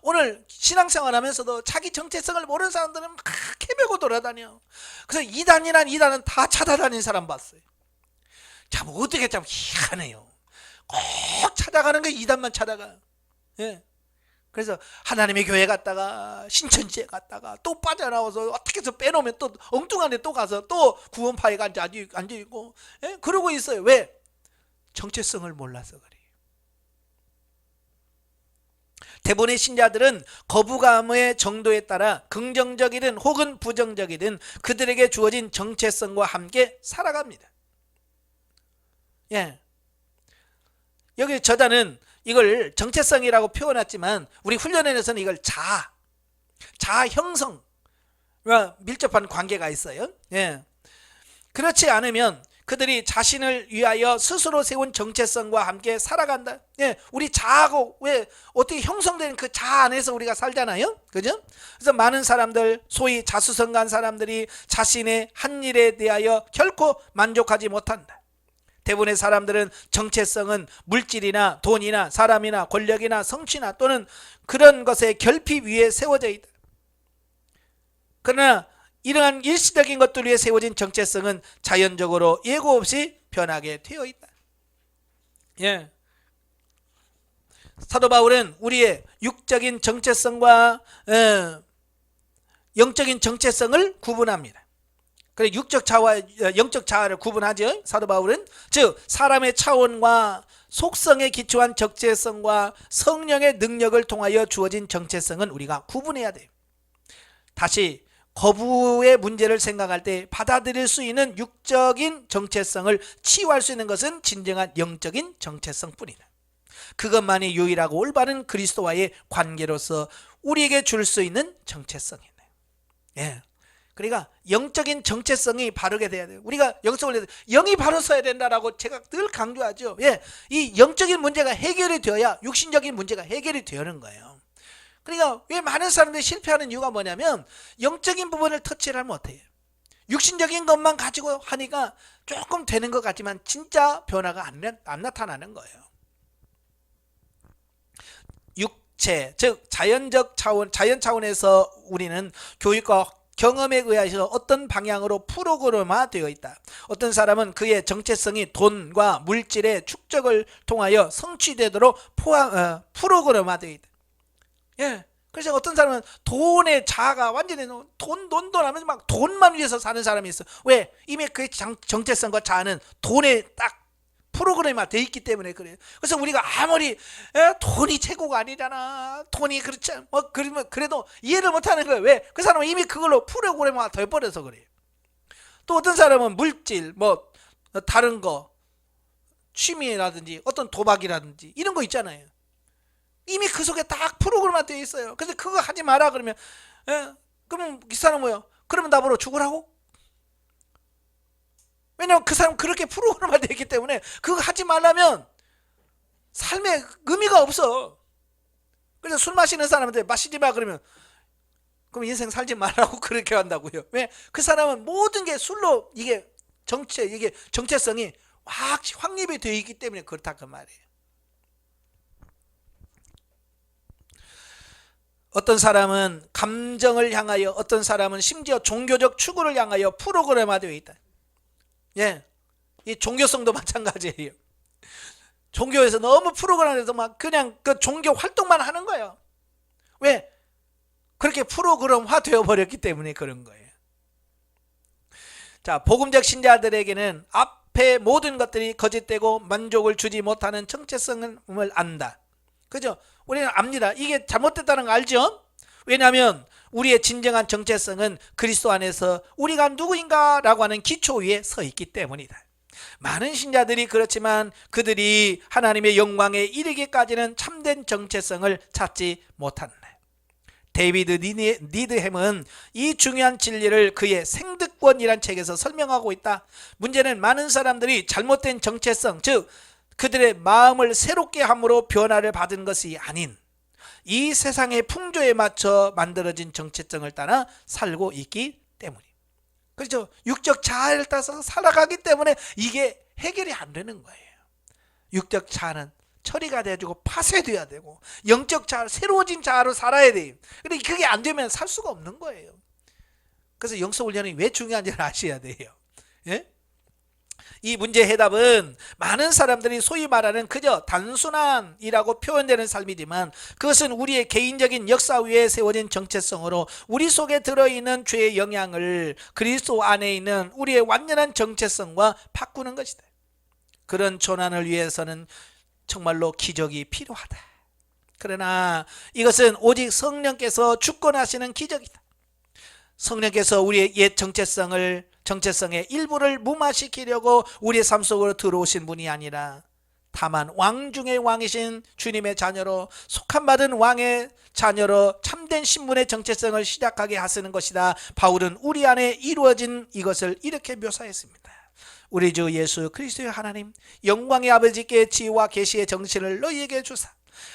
오늘 신앙생활 하면서도 자기 정체성을 모르는 사람들은 막 헤매고 돌아다녀. 그래서 이단은 다 찾아다니는 사람 봤어요. 참 어떻게 참 희한해요. 꼭 찾아가는 게 이단만 찾아가. 예. 그래서 하나님의 교회 갔다가 신천지에 갔다가 또 빠져나와서 어떻게 해서 빼놓으면 또 엉뚱한 데 또 가서 또 구원파에 앉아있고, 예? 그러고 있어요. 왜? 정체성을 몰라서 그래요. 대부분의 신자들은 거부감의 정도에 따라 긍정적이든 혹은 부정적이든 그들에게 주어진 정체성과 함께 살아갑니다. 예. 여기 저자는 이걸 정체성이라고 표현했지만 우리 훈련원에서는 이걸 자아 형성과 밀접한 관계가 있어요. 예. 그렇지 않으면 그들이 자신을 위하여 스스로 세운 정체성과 함께 살아간다. 예, 우리 자아고 왜 어떻게 형성된 그 자아 안에서 우리가 살잖아요. 그죠? 그래서 많은 사람들, 소위 자수성가한 사람들이 자신의 한 일에 대하여 결코 만족하지 못한다. 대부분의 사람들은 정체성은 물질이나 돈이나 사람이나 권력이나 성취나 또는 그런 것의 결핍 위에 세워져 있다. 그러나 이러한 일시적인 것들 위에 세워진 정체성은 자연적으로 예고 없이 변하게 되어 있다. 예. 사도 바울은 우리의 육적인 정체성과 영적인 정체성을 구분합니다. 그래 육적 자아와 영적 자아를 구분하죠. 사도 바울은 즉 사람의 차원과 속성에 기초한 정체성과 성령의 능력을 통하여 주어진 정체성은 우리가 구분해야 돼요. 다시 거부의 문제를 생각할 때 받아들일 수 있는 육적인 정체성을 치유할 수 있는 것은 진정한 영적인 정체성뿐이다. 그것만이 유일하고 올바른 그리스도와의 관계로서 우리에게 줄 수 있는 정체성이네. 예. 그러니까 영적인 정체성이 바르게 돼야 돼요. 우리가 영성을 영이 바로 서야 된다라고 제가 늘 강조하죠. 예. 이 영적인 문제가 해결이 되어야 육신적인 문제가 해결이 되는 거예요. 그러니까 왜 많은 사람들이 실패하는 이유가 뭐냐면 영적인 부분을 터치를 못해요. 육신적인 것만 가지고 하니까 조금 되는 것 같지만 진짜 변화가 안 나타나는 거예요. 육체, 즉 자연적 차원, 자연 차원에서 우리는 교육과 경험에 의해서 어떤 방향으로 프로그램화되어 있다. 어떤 사람은 그의 정체성이 돈과 물질의 축적을 통하여 성취되도록 프로그램화되어 있다. 예. 그래서 어떤 사람은 돈의 자아가 완전히 돈 하면 막 돈만 위해서 사는 사람이 있어. 왜? 이미 그의 정체성과 자아는 돈에 딱 프로그램화 돼 있기 때문에 그래요. 그래서 우리가 아무리 돈이 최고가 아니잖아. 돈이 그렇지 뭐 그러면 그래도 이해를 못하는 거예요. 왜? 그 사람은 이미 그걸로 프로그램화 돼버려서 그래요. 또 어떤 사람은 물질, 뭐 다른 거, 취미라든지 어떤 도박이라든지 이런 거 있잖아요. 이미 그 속에 딱 프로그램화 되어 있어요. 근데 그거 하지 마라 그러면 그러면 이 사람은 뭐예요? 그러면 나보러 죽으라고? 왜냐면 그 사람 그렇게 프로그램화 되어 있기 때문에 그거 하지 말라면 삶에 의미가 없어. 그래서 술 마시는 사람한테 마시지 마 그러면 그럼 인생 살지 말라고 그렇게 한다고요. 왜? 그 사람은 모든 게 술로 이게 정체성이 확립이 되어 있기 때문에 그렇다 그 말이에요. 어떤 사람은 감정을 향하여, 어떤 사람은 심지어 종교적 추구를 향하여 프로그램화되어 있다. 예, 이 종교성도 마찬가지예요. 종교에서 너무 프로그램에서 막 그냥 그 종교 활동만 하는 거예요. 왜? 그렇게 프로그램화 되어 버렸기 때문에 그런 거예요. 자, 복음적 신자들에게는 앞에 모든 것들이 거짓되고 만족을 주지 못하는 정체성을 안다. 그죠? 우리는 압니다. 이게 잘못됐다는 거 알죠? 왜냐하면 우리의 진정한 정체성은 그리스도 안에서 우리가 누구인가 라고 하는 기초 위에 서 있기 때문이다. 많은 신자들이 그렇지만 그들이 하나님의 영광에 이르기까지는 참된 정체성을 찾지 못한다. 데이비드 니드햄은 이 중요한 진리를 그의 생득권이란 책에서 설명하고 있다. 문제는 많은 사람들이 잘못된 정체성, 즉 그들의 마음을 새롭게 함으로 변화를 받은 것이 아닌 이 세상의 풍조에 맞춰 만들어진 정체성을 따라 살고 있기 때문이에요. 그렇죠? 육적 자아를 따라서 살아가기 때문에 이게 해결이 안 되는 거예요. 육적 자아는 처리가 돼가지고 파쇄돼야 되고 영적 자아, 새로워진 자아로 살아야 돼요. 근데 그게 안 되면 살 수가 없는 거예요. 그래서 영성훈련이 왜 중요한지를 아셔야 돼요. 예? 이 문제의 해답은 많은 사람들이 소위 말하는 그저 단순한이라고 표현되는 삶이지만 그것은 우리의 개인적인 역사 위에 세워진 정체성으로 우리 속에 들어있는 죄의 영향을 그리스도 안에 있는 우리의 완전한 정체성과 바꾸는 것이다. 그런 전환을 위해서는 정말로 기적이 필요하다. 그러나 이것은 오직 성령께서 주권하시는 기적이다. 성령께서 우리의 옛 정체성의 일부를 무마시키려고 우리의 삶 속으로 들어오신 분이 아니라 다만 왕 중의 왕이신 주님의 자녀로 속한 받은 왕의 자녀로 참된 신분의 정체성을 시작하게 하시는 것이다. 바울은 우리 안에 이루어진 이것을 이렇게 묘사했습니다. 우리 주 예수 그리스도의 하나님 영광의 아버지께 지혜와 계시의 정신을 너희에게 주사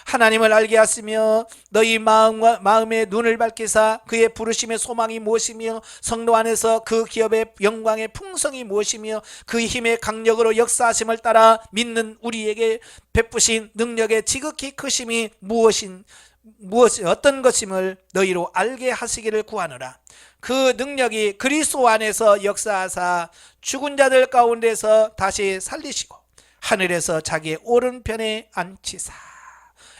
하나님을 알게 하시며 너희 마음의 눈을 밝히사 그의 부르심의 소망이 무엇이며 성도 안에서 그 기업의 영광의 풍성이 무엇이며 그 힘의 강력으로 역사하심을 따라 믿는 우리에게 베푸신 능력의 지극히 크심이 어떤 것임을 너희로 알게 하시기를 구하노라. 그 능력이 그리스도 안에서 역사하사 죽은 자들 가운데서 다시 살리시고 하늘에서 자기의 오른편에 앉히사.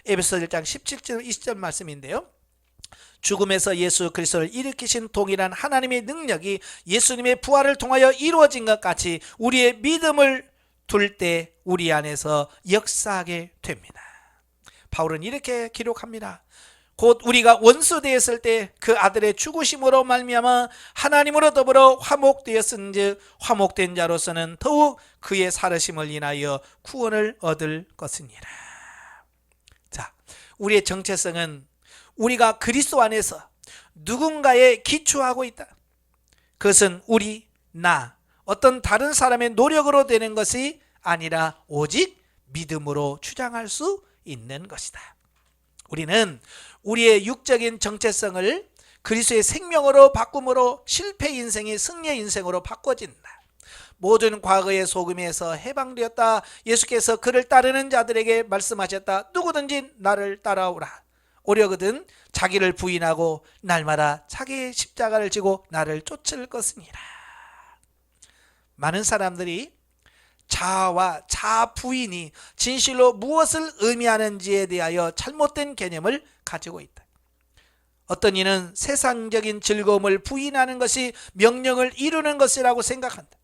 에베소 1장 17절 20절 말씀인데요, 죽음에서 예수 그리스도를 일으키신 동일한 하나님의 능력이 예수님의 부활을 통하여 이루어진 것 같이 우리의 믿음을 둘 때 우리 안에서 역사하게 됩니다. 바울은 이렇게 기록합니다. 곧 우리가 원수 되었을 때 그 아들의 죽으심으로 말미암아 하나님으로 더불어 화목되었은즉 화목된 자로서는 더욱 그의 살으심을 인하여 구원을 얻을 것이니라. 자, 우리의 정체성은 우리가 그리스도 안에서 누군가에 기초하고 있다. 그것은 나 어떤 다른 사람의 노력으로 되는 것이 아니라 오직 믿음으로 주장할 수 있는 것이다. 우리는 우리의 육적인 정체성을 그리스도의 생명으로 바꿈으로 실패 인생이 승리의 인생으로 바꿔진다. 모든 과거의 속임에서 해방되었다. 예수께서 그를 따르는 자들에게 말씀하셨다. 누구든지 나를 따라오라. 오려거든 자기를 부인하고 날마다 자기의 십자가를 지고 나를 쫓을 것이니라. 많은 사람들이 자아와 자아 부인이 진실로 무엇을 의미하는지에 대하여 잘못된 개념을 가지고 있다. 어떤 이는 세상적인 즐거움을 부인하는 것이 명령을 이루는 것이라고 생각한다.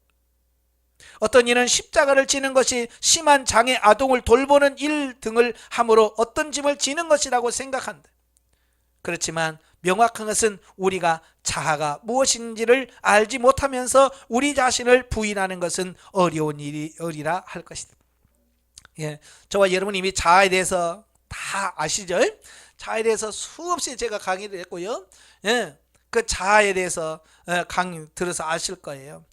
어떤 이는 십자가를 지는 것이 심한 장애 아동을 돌보는 일 등을 함으로 어떤 짐을 지는 것이라고 생각한다. 그렇지만 명확한 것은 우리가 자아가 무엇인지를 알지 못하면서 우리 자신을 부인하는 것은 어려운 일이라 할 것이다. 예, 저와 여러분 이미 자아에 대해서 다 아시죠? 자아에 대해서 수없이 제가 강의를 했고요. 예, 그 자아에 대해서 강의 들어서 아실 거예요.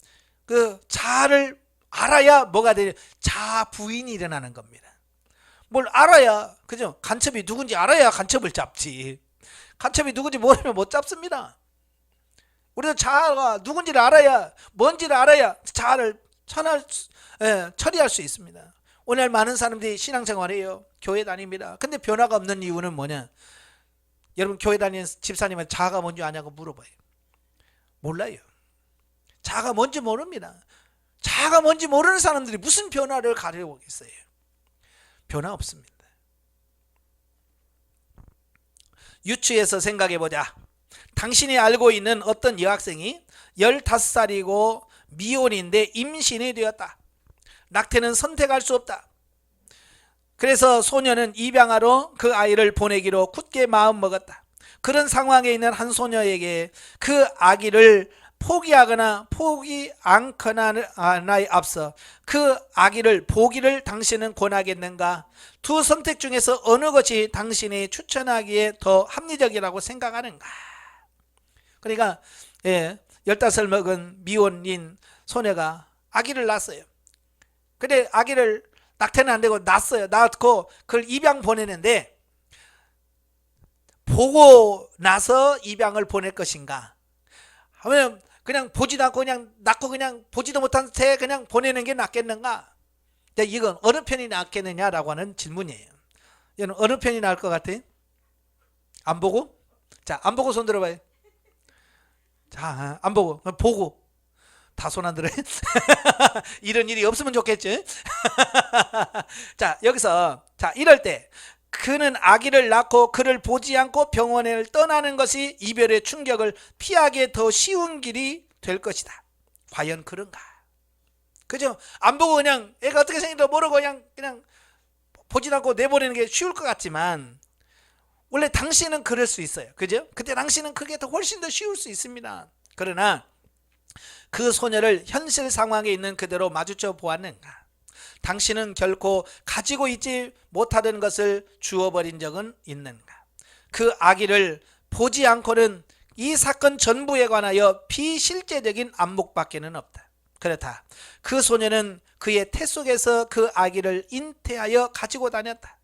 그 자아를 알아야 뭐가 되냐? 자아 부인이 일어나는 겁니다. 뭘 알아야, 그죠? 간첩이 누군지 알아야 간첩을 잡지. 간첩이 누군지 모르면 못 잡습니다. 우리도 자아가 누군지를 알아야, 뭔지를 알아야 자아를 처리할 수 있습니다. 오늘 많은 사람들이 신앙생활해요. 교회 다닙니다. 근데 변화가 없는 이유는 뭐냐? 여러분 교회 다니는 집사님은 자아가 뭔지 아냐고 물어봐요. 몰라요. 자아가 뭔지 모릅니다. 자아가 뭔지 모르는 사람들이 무슨 변화를 가려보겠어요? 변화 없습니다. 유추해서 생각해보자. 당신이 알고 있는 어떤 여학생이 15살이고 미혼인데 임신이 되었다. 낙태는 선택할 수 없다. 그래서 소녀는 입양하러 그 아이를 보내기로 굳게 마음먹었다. 그런 상황에 있는 한 소녀에게 그 아기를 포기하거나 포기 않거나에 앞서 그 아기를 보기를 당신은 권하겠는가? 두 선택 중에서 어느 것이 당신이 추천하기에 더 합리적이라고 생각하는가? 그러니까 15살 먹은 미혼인 소녀가 아기를 낳았어요. 근데 아기를 낙태는 안 되고 낳고 그걸 입양 보내는데 보고 나서 입양을 보낼 것인가? 하면 그냥 보지도 않고 그냥 낳고 그냥 보지도 못한 채 그냥 보내는 게 낫겠는가? 이건 어느 편이 낫겠느냐라고 하는 질문이에요. 이건 어느 편이 나을 것 같아요? 안 보고? 자, 안 보고 손 들어봐요. 자, 안 보고, 보고. 다 손 안 들어요? 이런 일이 없으면 좋겠죠? 자, 여기서, 자, 이럴 때, 그는 아기를 낳고 그를 보지 않고 병원을 떠나는 것이 이별의 충격을 피하기에 더 쉬운 길이 될 것이다. 과연 그런가? 그죠? 안 보고 그냥 애가 어떻게 생긴지 모르고 그냥 보지 않고 내보내는 게 쉬울 것 같지만 원래 당신은 그럴 수 있어요. 그죠? 그때 당신은 그게 더 훨씬 더 쉬울 수 있습니다. 그러나 그 소녀를 현실 상황에 있는 그대로 마주쳐 보았는가? 당신은 결코 가지고 있지 못하던 것을 주워버린 적은 있는가? 그 아기를 보지 않고는 이 사건 전부에 관하여 비실제적인 안목밖에는 없다. 그렇다. 그 소년은 그의 태 속에서 그 아기를 인태하여 가지고 다녔다.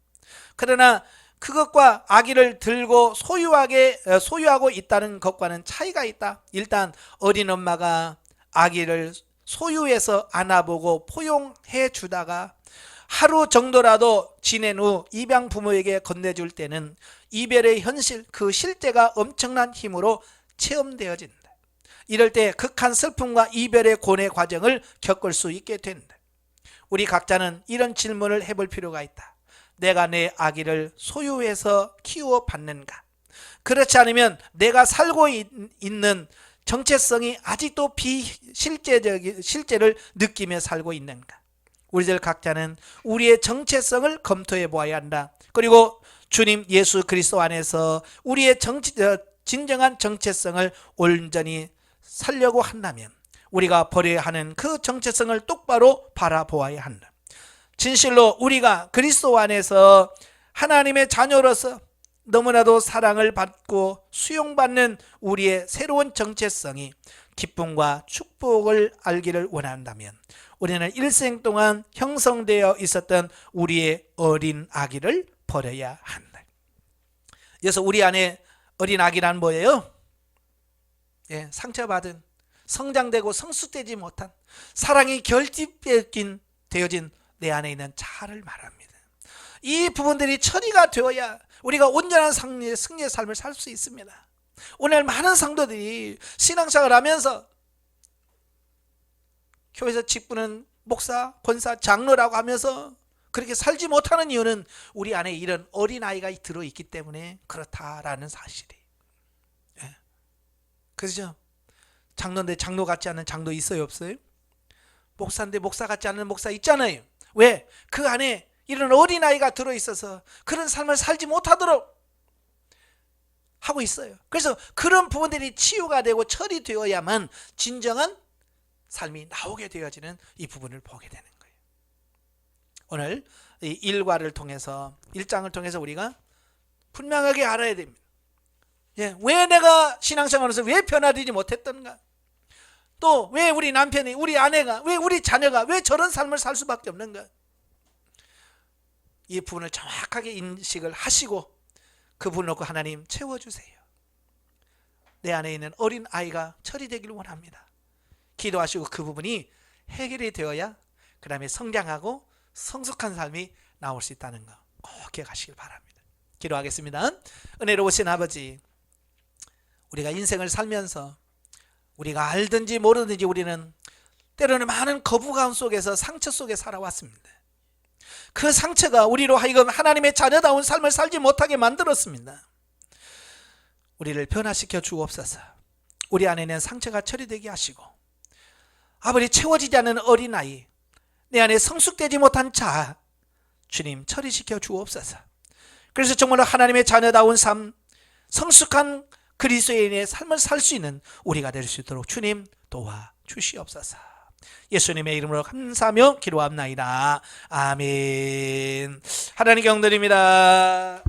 그러나 그것과 아기를 들고 소유하고 있다는 것과는 차이가 있다. 일단 어린 엄마가 아기를 소유해서 안아보고 포용해 주다가 하루 정도라도 지낸 후 입양 부모에게 건네줄 때는 이별의 현실, 그 실제가 엄청난 힘으로 체험되어진다. 이럴 때 극한 슬픔과 이별의 고뇌 과정을 겪을 수 있게 된다. 우리 각자는 이런 질문을 해볼 필요가 있다. 내가 내 아기를 소유해서 키워봤는가? 그렇지 않으면 내가 살고 있는 정체성이 아직도 실제를 느끼며 살고 있는가? 우리들 각자는 우리의 정체성을 검토해 보아야 한다. 그리고 주님 예수 그리스도 안에서 우리의 진정한 정체성을 온전히 살려고 한다면 우리가 버려야 하는 그 정체성을 똑바로 바라보아야 한다. 진실로 우리가 그리스도 안에서 하나님의 자녀로서 너무나도 사랑을 받고 수용받는 우리의 새로운 정체성이 기쁨과 축복을 알기를 원한다면 우리는 일생 동안 형성되어 있었던 우리의 어린 아기를 버려야 한다. 그래서 우리 안에 어린 아기란 뭐예요? 상처받은, 성장되고 성숙되지 못한, 사랑이 결핍되어진 내 안에 있는 자아를 말합니다. 이 부분들이 처리가 되어야 우리가 온전한 승리의 삶을 살 수 있습니다. 오늘 많은 성도들이 신앙생활을 하면서 교회에서 직분은 목사, 권사, 장로라고 하면서 그렇게 살지 못하는 이유는 우리 안에 이런 어린아이가 들어있기 때문에 그렇다라는 사실이. 그렇죠? 장로인데 장로 같지 않은 장로 있어요, 없어요? 목사인데 목사 같지 않은 목사 있잖아요. 왜? 그 안에 이런 어린아이가 들어있어서 그런 삶을 살지 못하도록 하고 있어요. 그래서 그런 부분들이 치유가 되고 처리되어야만 진정한 삶이 나오게 되어지는 이 부분을 보게 되는 거예요. 오늘 이 일과를 통해서 1장을 통해서 우리가 분명하게 알아야 됩니다. 왜 내가 신앙생활에서 왜 변화되지 못했던가? 또 왜 우리 남편이, 우리 아내가, 왜 우리 자녀가 왜 저런 삶을 살 수밖에 없는가? 이 부분을 정확하게 인식을 하시고 그 부분을 놓고 하나님 채워주세요. 내 안에 있는 어린 아이가 처리되기를 원합니다. 기도하시고 그 부분이 해결이 되어야 그 다음에 성장하고 성숙한 삶이 나올 수 있다는 거 꼭 기억하시길 바랍니다. 기도하겠습니다. 은혜로우신 아버지, 우리가 인생을 살면서 우리가 알든지 모르든지 우리는 때로는 많은 거부감 속에서 상처 속에 살아왔습니다. 그 상처가 우리로 하여금 하나님의 자녀다운 삶을 살지 못하게 만들었습니다. 우리를 변화시켜 주옵소서. 우리 안에는 상처가 처리되게 하시고 아버지, 채워지지 않는 어린아이, 내 안에 성숙되지 못한 자아, 주님 처리시켜 주옵소서. 그래서 정말로 하나님의 자녀다운 삶, 성숙한 그리스도인의 삶을 살 수 있는 우리가 될 수 있도록 주님 도와주시옵소서. 예수님의 이름으로 감사하며 기도합나이다. 아멘. 하나님 경드립니다.